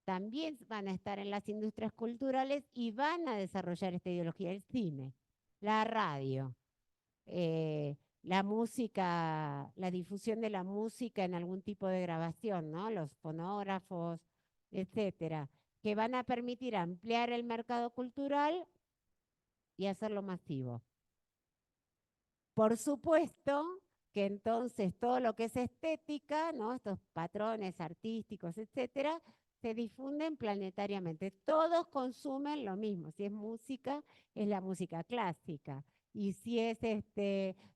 también van a estar en las industrias culturales y van a desarrollar esta ideología, el cine, la radio, la música, la difusión de la música en algún tipo de grabación, ¿no? Los fonógrafos, etcétera, que van a permitir ampliar el mercado cultural y hacerlo masivo. Por supuesto que entonces todo lo que es estética, ¿no? Estos patrones artísticos, etcétera, se difunden planetariamente. Todos consumen lo mismo. Si es música, es la música clásica. Y si es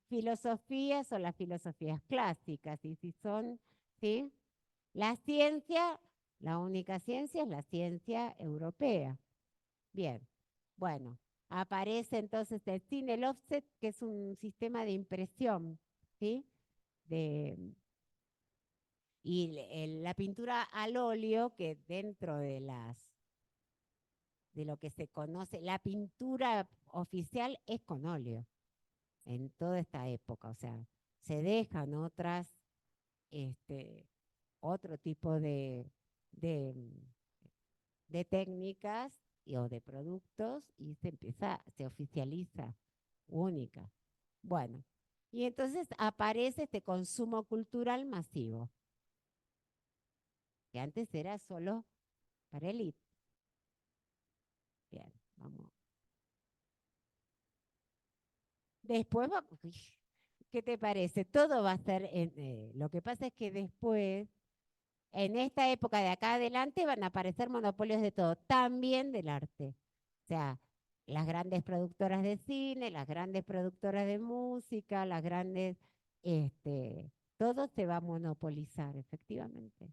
filosofía, son las filosofías clásicas. Y si son, ¿sí? La ciencia, la única ciencia es la ciencia europea. Bien, bueno, aparece entonces el cine, el offset, que es un sistema de impresión, ¿sí? De, la pintura al óleo, que dentro de lo que se conoce, la pintura oficial es con óleo en toda esta época, o sea, se dejan este, otro tipo de, de técnicas o de productos y se oficializa única. Bueno, y entonces aparece este consumo cultural masivo, que antes era solo para élite. Bien, vamos. Después, ¿qué te parece? Todo va a ser, lo que pasa es que después, en esta época de acá adelante, van a aparecer monopolios de todo, también del arte. O sea, las grandes productoras de cine, las grandes productoras de música, las grandes, todo se va a monopolizar, efectivamente.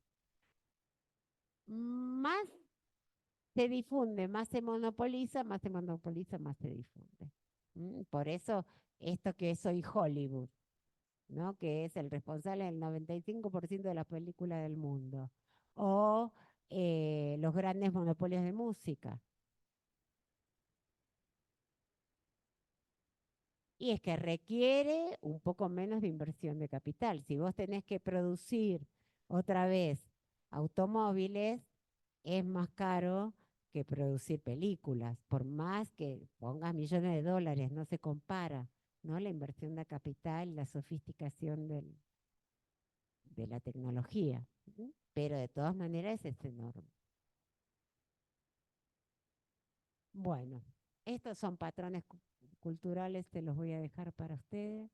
Más se difunde, más se monopoliza, más se monopoliza, más se difunde. Por eso esto que es hoy Hollywood, ¿no? Que es el responsable del 95% de las películas del mundo. O los grandes monopolios de música. Y es que requiere un poco menos de inversión de capital. Si vos tenés que producir otra vez automóviles, es más caro que producir películas. Por más que pongas millones de dólares, no se compara, ¿no? La inversión de capital, la sofisticación de la tecnología. Pero de todas maneras es enorme. Bueno, estos son patrones culturales, te los voy a dejar para ustedes.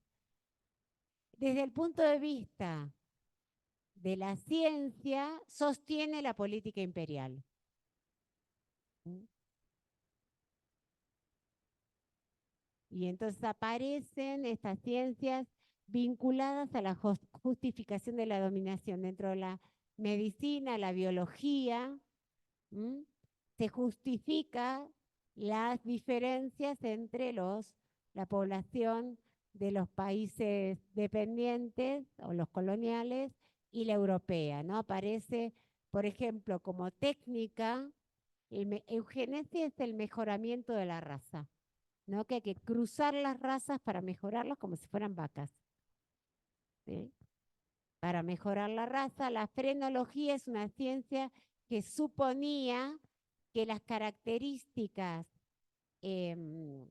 Desde el punto de vista de la ciencia, sostiene la política imperial. Y entonces aparecen estas ciencias vinculadas a la justificación de la dominación dentro de la medicina, la biología. Se justifica las diferencias entre la población de los países dependientes o los coloniales y la europea, ¿no? Aparece, por ejemplo, como técnica, eugenesia es el mejoramiento de la raza, ¿no? Que hay que cruzar las razas para mejorarlas como si fueran vacas, ¿sí? Para mejorar la raza. La frenología es una ciencia que suponía que las características de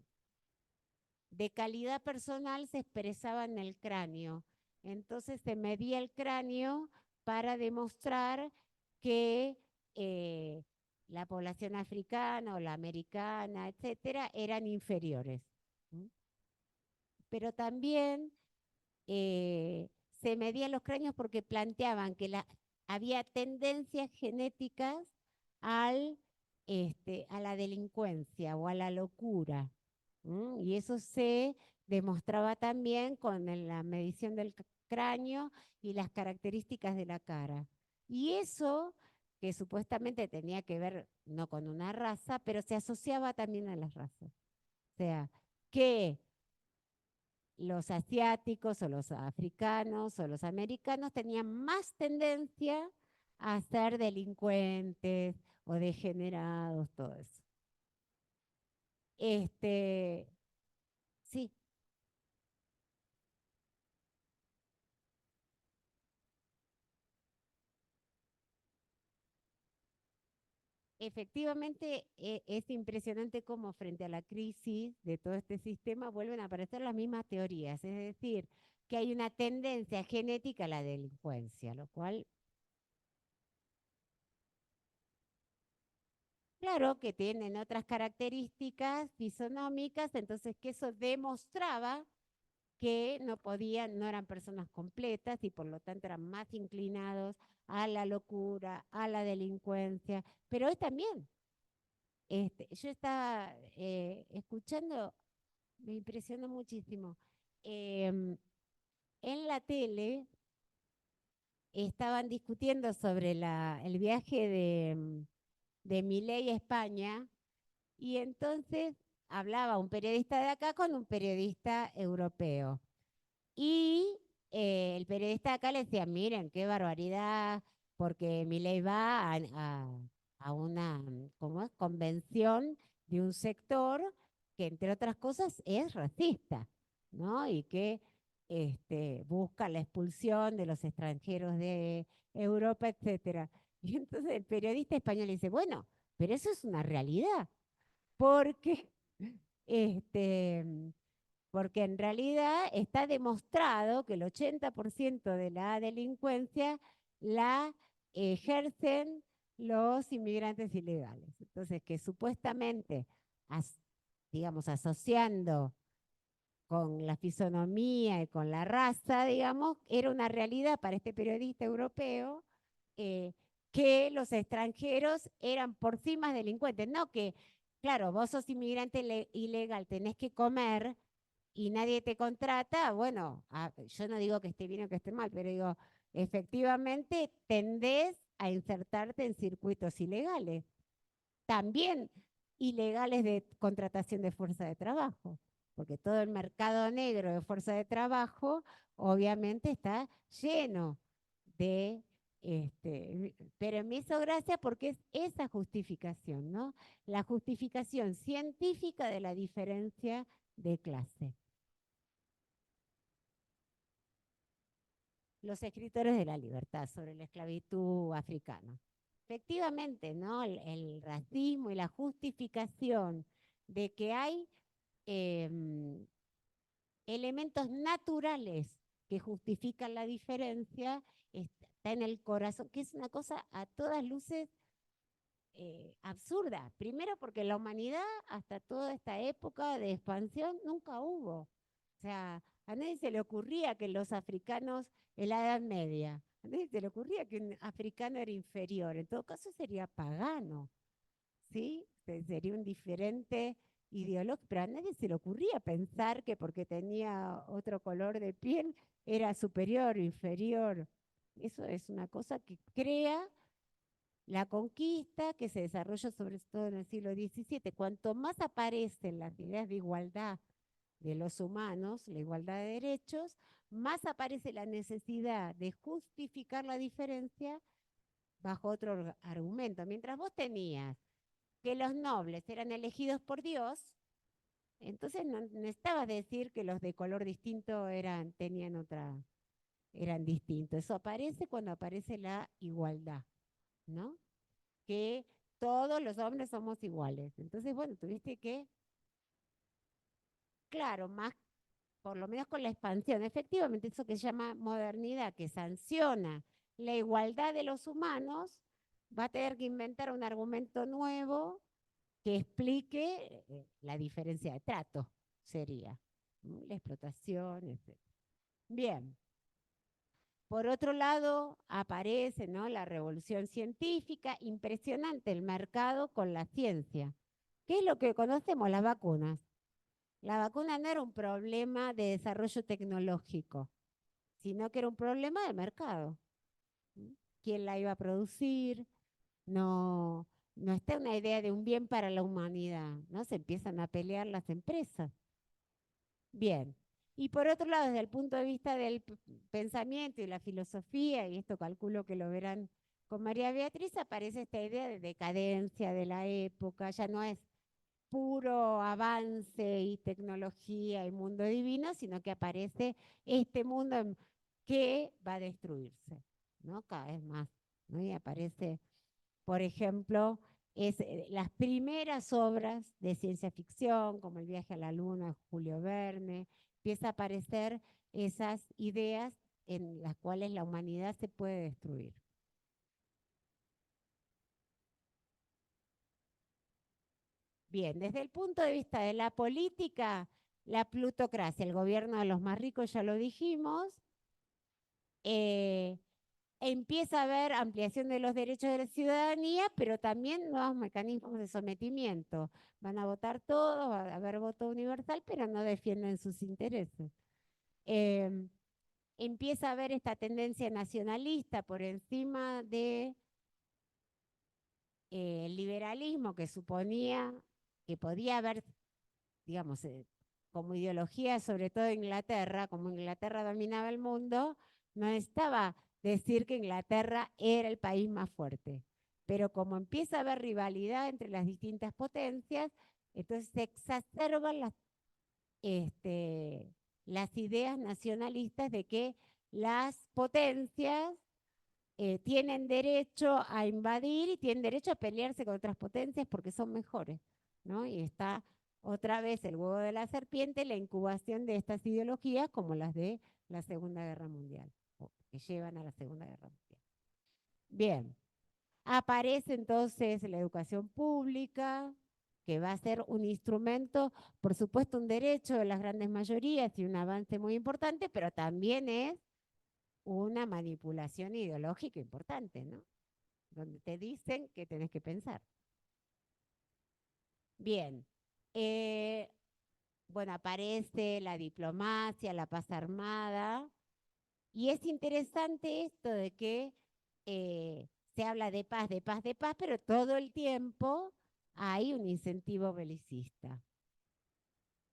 calidad personal se expresaban en el cráneo. Entonces se medía el cráneo para demostrar que la población africana o la americana, etcétera, eran inferiores. Pero también se medían los cráneos porque planteaban que había tendencias genéticas a la delincuencia o a la locura. Y eso se demostraba también con la medición del cráneo y las características de la cara. Y eso, que supuestamente tenía que ver no con una raza, pero se asociaba también a las razas. O sea, que los asiáticos o los africanos o los americanos tenían más tendencia a ser delincuentes o degenerados, todo eso. Sí, efectivamente es impresionante cómo frente a la crisis de todo este sistema vuelven a aparecer las mismas teorías, es decir, que hay una tendencia genética a la delincuencia, lo cual, claro, que tienen otras características fisonómicas, entonces que eso demostraba que no podían, no eran personas completas y por lo tanto eran más inclinados a la locura, a la delincuencia, pero hoy también. Yo estaba escuchando, me impresionó muchísimo. em, en la tele estaban discutiendo sobre el viaje de Milei a España y entonces hablaba un periodista de acá con un periodista europeo. Y el periodista de acá le decía, miren, qué barbaridad, porque Milei va a una, ¿cómo es? Convención de un sector que, entre otras cosas, es racista, ¿no? Y que busca la expulsión de los extranjeros de Europa, etcétera. Y entonces el periodista español le dice, bueno, pero eso es una realidad, porque este, porque en realidad está demostrado que el 80% de la delincuencia la ejercen los inmigrantes ilegales. Entonces, que supuestamente, digamos, asociando con la fisonomía y con la raza, digamos, era una realidad para este periodista europeo eh, que los extranjeros eran por sí más delincuentes. No que, claro, vos sos inmigrante ilegal, tenés que comer y nadie te contrata, bueno, yo no digo que esté bien o que esté mal, pero digo, efectivamente tendés a insertarte en circuitos ilegales, también ilegales de contratación de fuerza de trabajo, porque todo el mercado negro de fuerza de trabajo obviamente está lleno de pero me hizo gracia porque es esa justificación, ¿no? La justificación científica de la diferencia de clase. Los escritores de la libertad sobre la esclavitud africana. Efectivamente, ¿no? El racismo y la justificación de que hay em, elementos naturales que justifican la diferencia está en el corazón, que es una cosa a todas luces absurda. Primero porque la humanidad hasta toda esta época de expansión nunca hubo. O sea, a nadie se le ocurría que los africanos en la Edad Media, a nadie se le ocurría que un africano era inferior. En todo caso sería pagano, ¿sí? Sería un diferente ideológico, pero a nadie se le ocurría pensar que porque tenía otro color de piel era superior o inferior. Eso es una cosa que crea la conquista que se desarrolla sobre todo en el siglo XVII. Cuanto más aparecen las ideas de igualdad de los humanos, la igualdad de derechos, más aparece la necesidad de justificar la diferencia bajo otro argumento. Mientras vos tenías que los nobles eran elegidos por Dios, entonces no necesitabas decir que los de color distinto eran distintos. Eso aparece cuando aparece la igualdad, ¿no? Que todos los hombres somos iguales. Entonces, bueno, tuviste que, claro, más, por lo menos con la expansión, efectivamente, eso que se llama modernidad, que sanciona la igualdad de los humanos, va a tener que inventar un argumento nuevo que explique la diferencia de trato, sería la explotación, etc. Bien. Por otro lado, aparece, ¿no?, la revolución científica, impresionante el mercado con la ciencia. ¿Qué es lo que conocemos? Las vacunas. La vacuna no era un problema de desarrollo tecnológico, sino que era un problema de mercado. ¿Quién la iba a producir? No, no está una idea de un bien para la humanidad, ¿no? Se empiezan a pelear las empresas. Bien. Y por otro lado, desde el punto de vista del pensamiento y la filosofía, y esto calculo que lo verán con María Beatriz, aparece esta idea de decadencia de la época, ya no es puro avance y tecnología y mundo divino, sino que aparece este mundo que va a destruirse, ¿no? Cada vez más, ¿no? Y aparece, por ejemplo, las primeras obras de ciencia ficción, como El viaje a la luna de Julio Verne, empieza a aparecer esas ideas en las cuales la humanidad se puede destruir. Bien, desde el punto de vista de la política, la plutocracia, el gobierno de los más ricos, ya lo dijimos, empieza a haber ampliación de los derechos de la ciudadanía, pero también nuevos mecanismos de sometimiento. Van a votar todos, va a haber voto universal, pero no defienden sus intereses. Empieza a haber esta tendencia nacionalista por encima de el liberalismo que suponía que podía haber, digamos, como ideología, sobre todo Inglaterra, como Inglaterra dominaba el mundo, no estaba decir que Inglaterra era el país más fuerte. Pero como empieza a haber rivalidad entre las distintas potencias, entonces se exacerban las ideas nacionalistas de que las potencias tienen derecho a invadir y tienen derecho a pelearse con otras potencias porque son mejores, ¿no? Y está otra vez el huevo de la serpiente, la incubación de estas ideologías como las de la Segunda Guerra Mundial, o que llevan a la Segunda Guerra Mundial. Bien, aparece entonces la educación pública, que va a ser un instrumento, por supuesto, un derecho de las grandes mayorías y un avance muy importante, pero también es una manipulación ideológica importante, ¿no? Donde te dicen que tenés que pensar. Bien, bueno, aparece la diplomacia, la paz armada, y es interesante esto de que se habla de paz, de paz, de paz, pero todo el tiempo hay un incentivo belicista.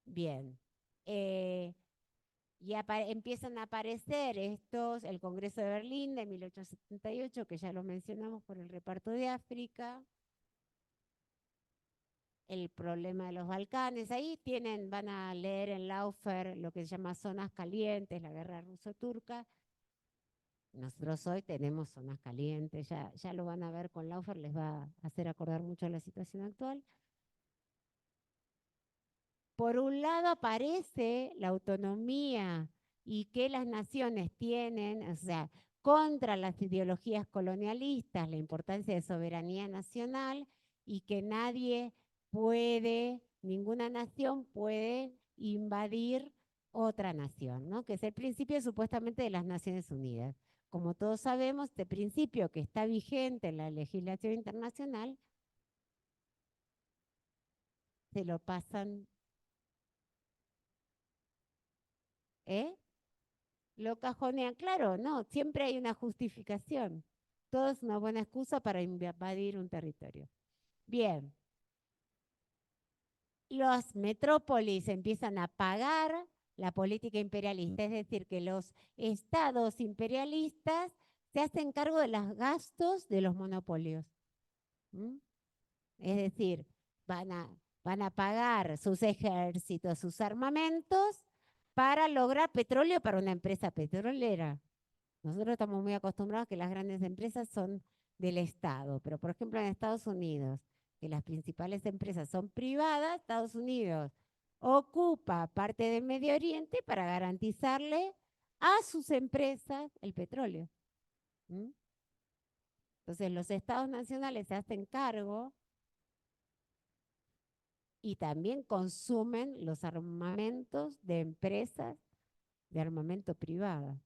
Bien. Y empiezan a aparecer el Congreso de Berlín de 1878, que ya lo mencionamos por el reparto de África, el problema de los Balcanes. Ahí van a leer en Laufer lo que se llama zonas calientes, la guerra ruso-turca. Nosotros hoy tenemos zonas calientes, ya lo van a ver con Laufer, les va a hacer acordar mucho a la situación actual. Por un lado aparece la autonomía y que las naciones tienen, o sea, contra las ideologías colonialistas, la importancia de soberanía nacional y que nadie puede, ninguna nación puede invadir otra nación, ¿no? Que es el principio supuestamente de las Naciones Unidas. Como todos sabemos, este principio que está vigente en la legislación internacional, se lo pasan, ¿eh? Lo cajonean, claro, no, siempre hay una justificación. Todo es una buena excusa para invadir un territorio. Bien, los metrópolis empiezan a pagar la política imperialista, es decir, que los estados imperialistas se hacen cargo de los gastos de los monopolios. ¿Mm? Es decir, van a pagar sus ejércitos, sus armamentos para lograr petróleo para una empresa petrolera. Nosotros estamos muy acostumbrados a que las grandes empresas son del Estado, pero por ejemplo en Estados Unidos, que las principales empresas son privadas, Estados Unidos ocupa parte del Medio Oriente para garantizarle a sus empresas el petróleo. ¿Mm? Entonces los estados nacionales se hacen cargo y también consumen los armamentos de empresas de armamento privada.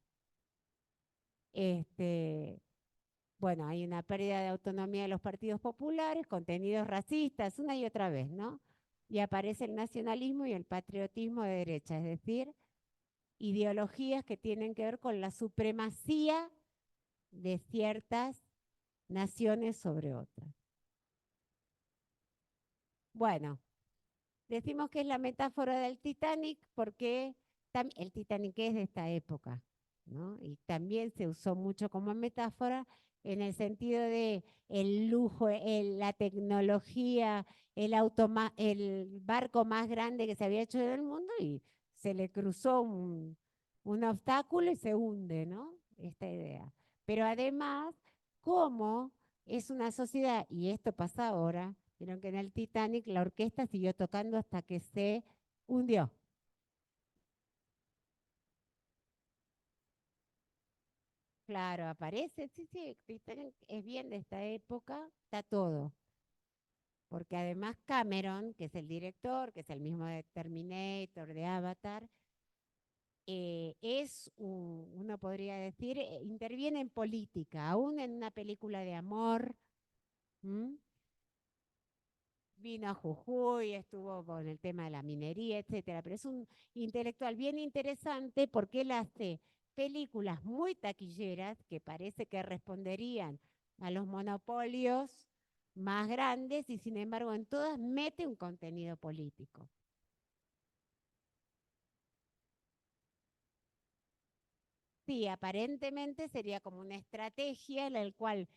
Bueno, hay una pérdida de autonomía de los partidos populares, contenidos racistas, una y otra vez, ¿no? Y aparece el nacionalismo y el patriotismo de derecha, es decir, ideologías que tienen que ver con la supremacía de ciertas naciones sobre otras. Bueno, decimos que es la metáfora del Titanic porque el Titanic es de esta época, ¿no? Y también se usó mucho como metáfora en el sentido de el lujo, la tecnología, el barco más grande que se había hecho en el mundo y se le cruzó un obstáculo y se hunde, ¿no? Esta idea. Pero además, cómo es una sociedad, y esto pasa ahora, vieron que en el Titanic la orquesta siguió tocando hasta que se hundió. Claro, aparece, sí, sí, Titanic es bien de esta época, está todo. Porque además Cameron, que es el director, que es el mismo de Terminator, de Avatar, uno podría decir, interviene en política, aún en una película de amor. ¿M? Vino a Jujuy, estuvo con el tema de la minería, etcétera, pero es un intelectual bien interesante porque él hace películas muy taquilleras que parece que responderían a los monopolios más grandes y sin embargo en todas mete un contenido político. Sí, aparentemente sería como una estrategia en la cual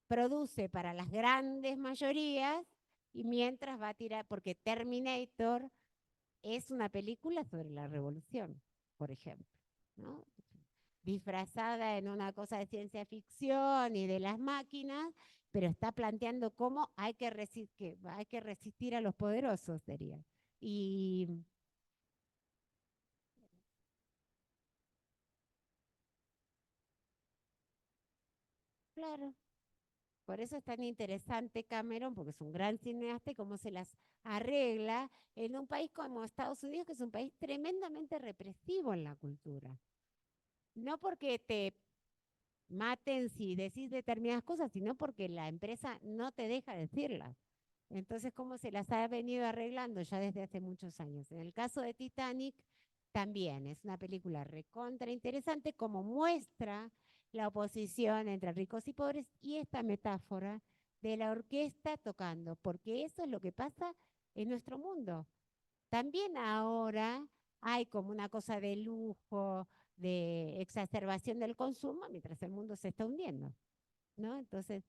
produce para las grandes mayorías y mientras va a tirar, porque Terminator es una película sobre la revolución, por ejemplo, ¿no? Disfrazada en una cosa de ciencia ficción y de las máquinas, pero está planteando cómo hay que resistir a los poderosos, sería. Y claro, por eso es tan interesante Cameron, porque es un gran cineasta y cómo se las arregla en un país como Estados Unidos, que es un país tremendamente represivo en la cultura. No porque te maten si decís determinadas cosas, sino porque la empresa no te deja decirlas. Entonces, ¿cómo se las ha venido arreglando ya desde hace muchos años? En el caso de Titanic, también es una película recontra interesante como muestra la oposición entre ricos y pobres y esta metáfora de la orquesta tocando, porque eso es lo que pasa en nuestro mundo. También ahora hay como una cosa de lujo, de exacerbación del consumo, mientras el mundo se está hundiendo, ¿no? Entonces,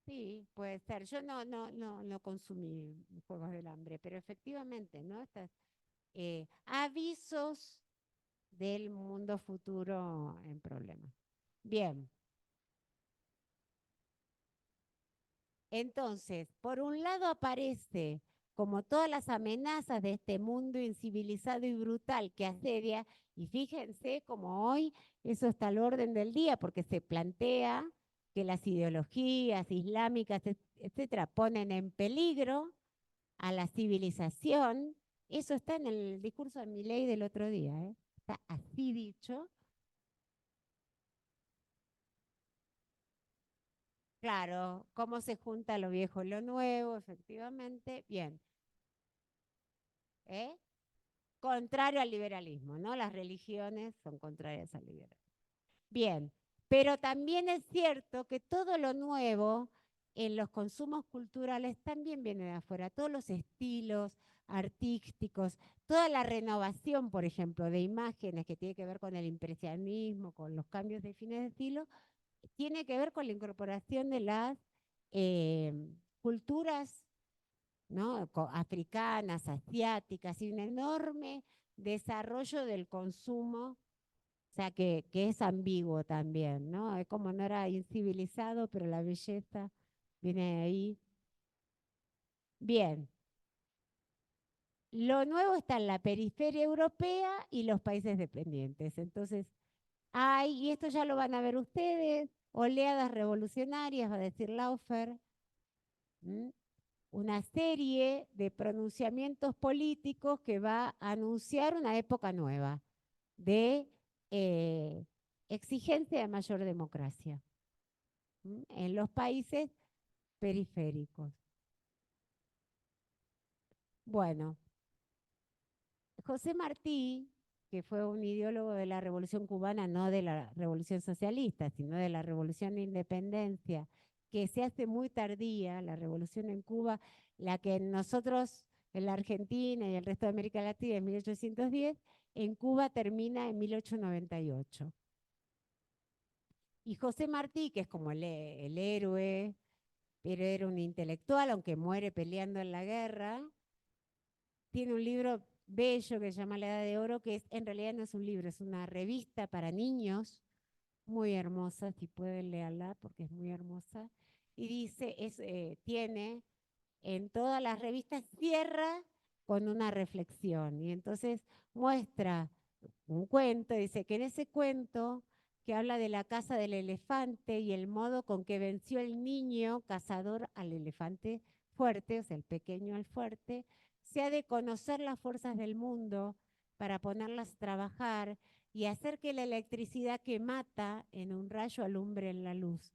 sí, puede ser. Yo no consumí Juegos del Hambre, pero efectivamente, ¿no? Estas avisos del mundo futuro en problemas. Bien, entonces, por un lado aparece como todas las amenazas de este mundo incivilizado y brutal que asedia, y fíjense como hoy eso está al orden del día, porque se plantea que las ideologías islámicas, etcétera, ponen en peligro a la civilización. Eso está en el discurso de Milei del otro día, ¿eh? Está así dicho. Claro, cómo se junta lo viejo y lo nuevo, efectivamente. Bien, ¿eh? Contrario al liberalismo, ¿no? Las religiones son contrarias al liberalismo. Bien, pero también es cierto que todo lo nuevo en los consumos culturales también viene de afuera, todos los estilos artísticos, toda la renovación, por ejemplo, de imágenes que tiene que ver con el impresionismo, con los cambios de fines de estilo, tiene que ver con la incorporación de las eh, culturas, ¿no? Africanas, asiáticas, y un enorme desarrollo del consumo, o sea, que es ambiguo también, ¿no? Es como no era incivilizado, pero la belleza viene de ahí. Bien, lo nuevo está en la periferia europea y los países dependientes. Entonces, hay, y esto ya lo van a ver ustedes, oleadas revolucionarias, va a decir Laufer, una serie de pronunciamientos políticos que va a anunciar una época nueva de eh, exigencia de mayor democracia en los países periféricos. Bueno, José Martí, que fue un ideólogo de la Revolución Cubana, no de la Revolución Socialista, sino de la Revolución de Independencia, que se hace muy tardía, la revolución en Cuba, la que nosotros en la Argentina y el resto de América Latina en 1810, en Cuba termina en 1898. Y José Martí, que es como el héroe, pero era un intelectual, aunque muere peleando en la guerra, tiene un libro bello que se llama La Edad de Oro, que en realidad no es un libro, es una revista para niños, muy hermosa, si pueden leerla porque es muy hermosa. Y dice, tiene en todas las revistas, cierra con una reflexión. Y entonces muestra un cuento, dice que en ese cuento que habla de la caza del elefante y el modo con que venció el niño cazador al elefante fuerte, o sea, el pequeño al fuerte, se ha de conocer las fuerzas del mundo para ponerlas a trabajar y hacer que la electricidad que mata en un rayo alumbre en la luz.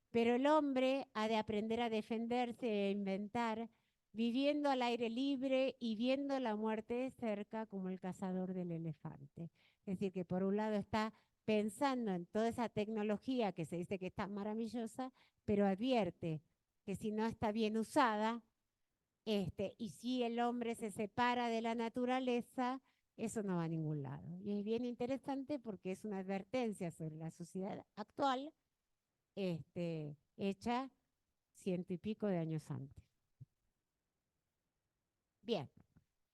Pero el hombre ha de aprender a defenderse e inventar, viviendo al aire libre y viendo la muerte de cerca como el cazador del elefante. Es decir, que por un lado está pensando en toda esa tecnología que se dice que está maravillosa, pero advierte que si no está bien usada, y si el hombre se separa de la naturaleza, eso no va a ningún lado. Y es bien interesante porque es una advertencia sobre la sociedad actual, hecha 100 y pico de años antes. Bien,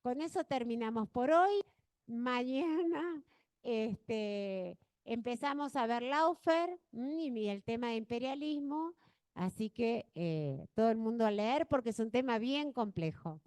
con eso terminamos por hoy. Mañana empezamos a ver Laufer y el tema de imperialismo, así que todo el mundo a leer porque es un tema bien complejo.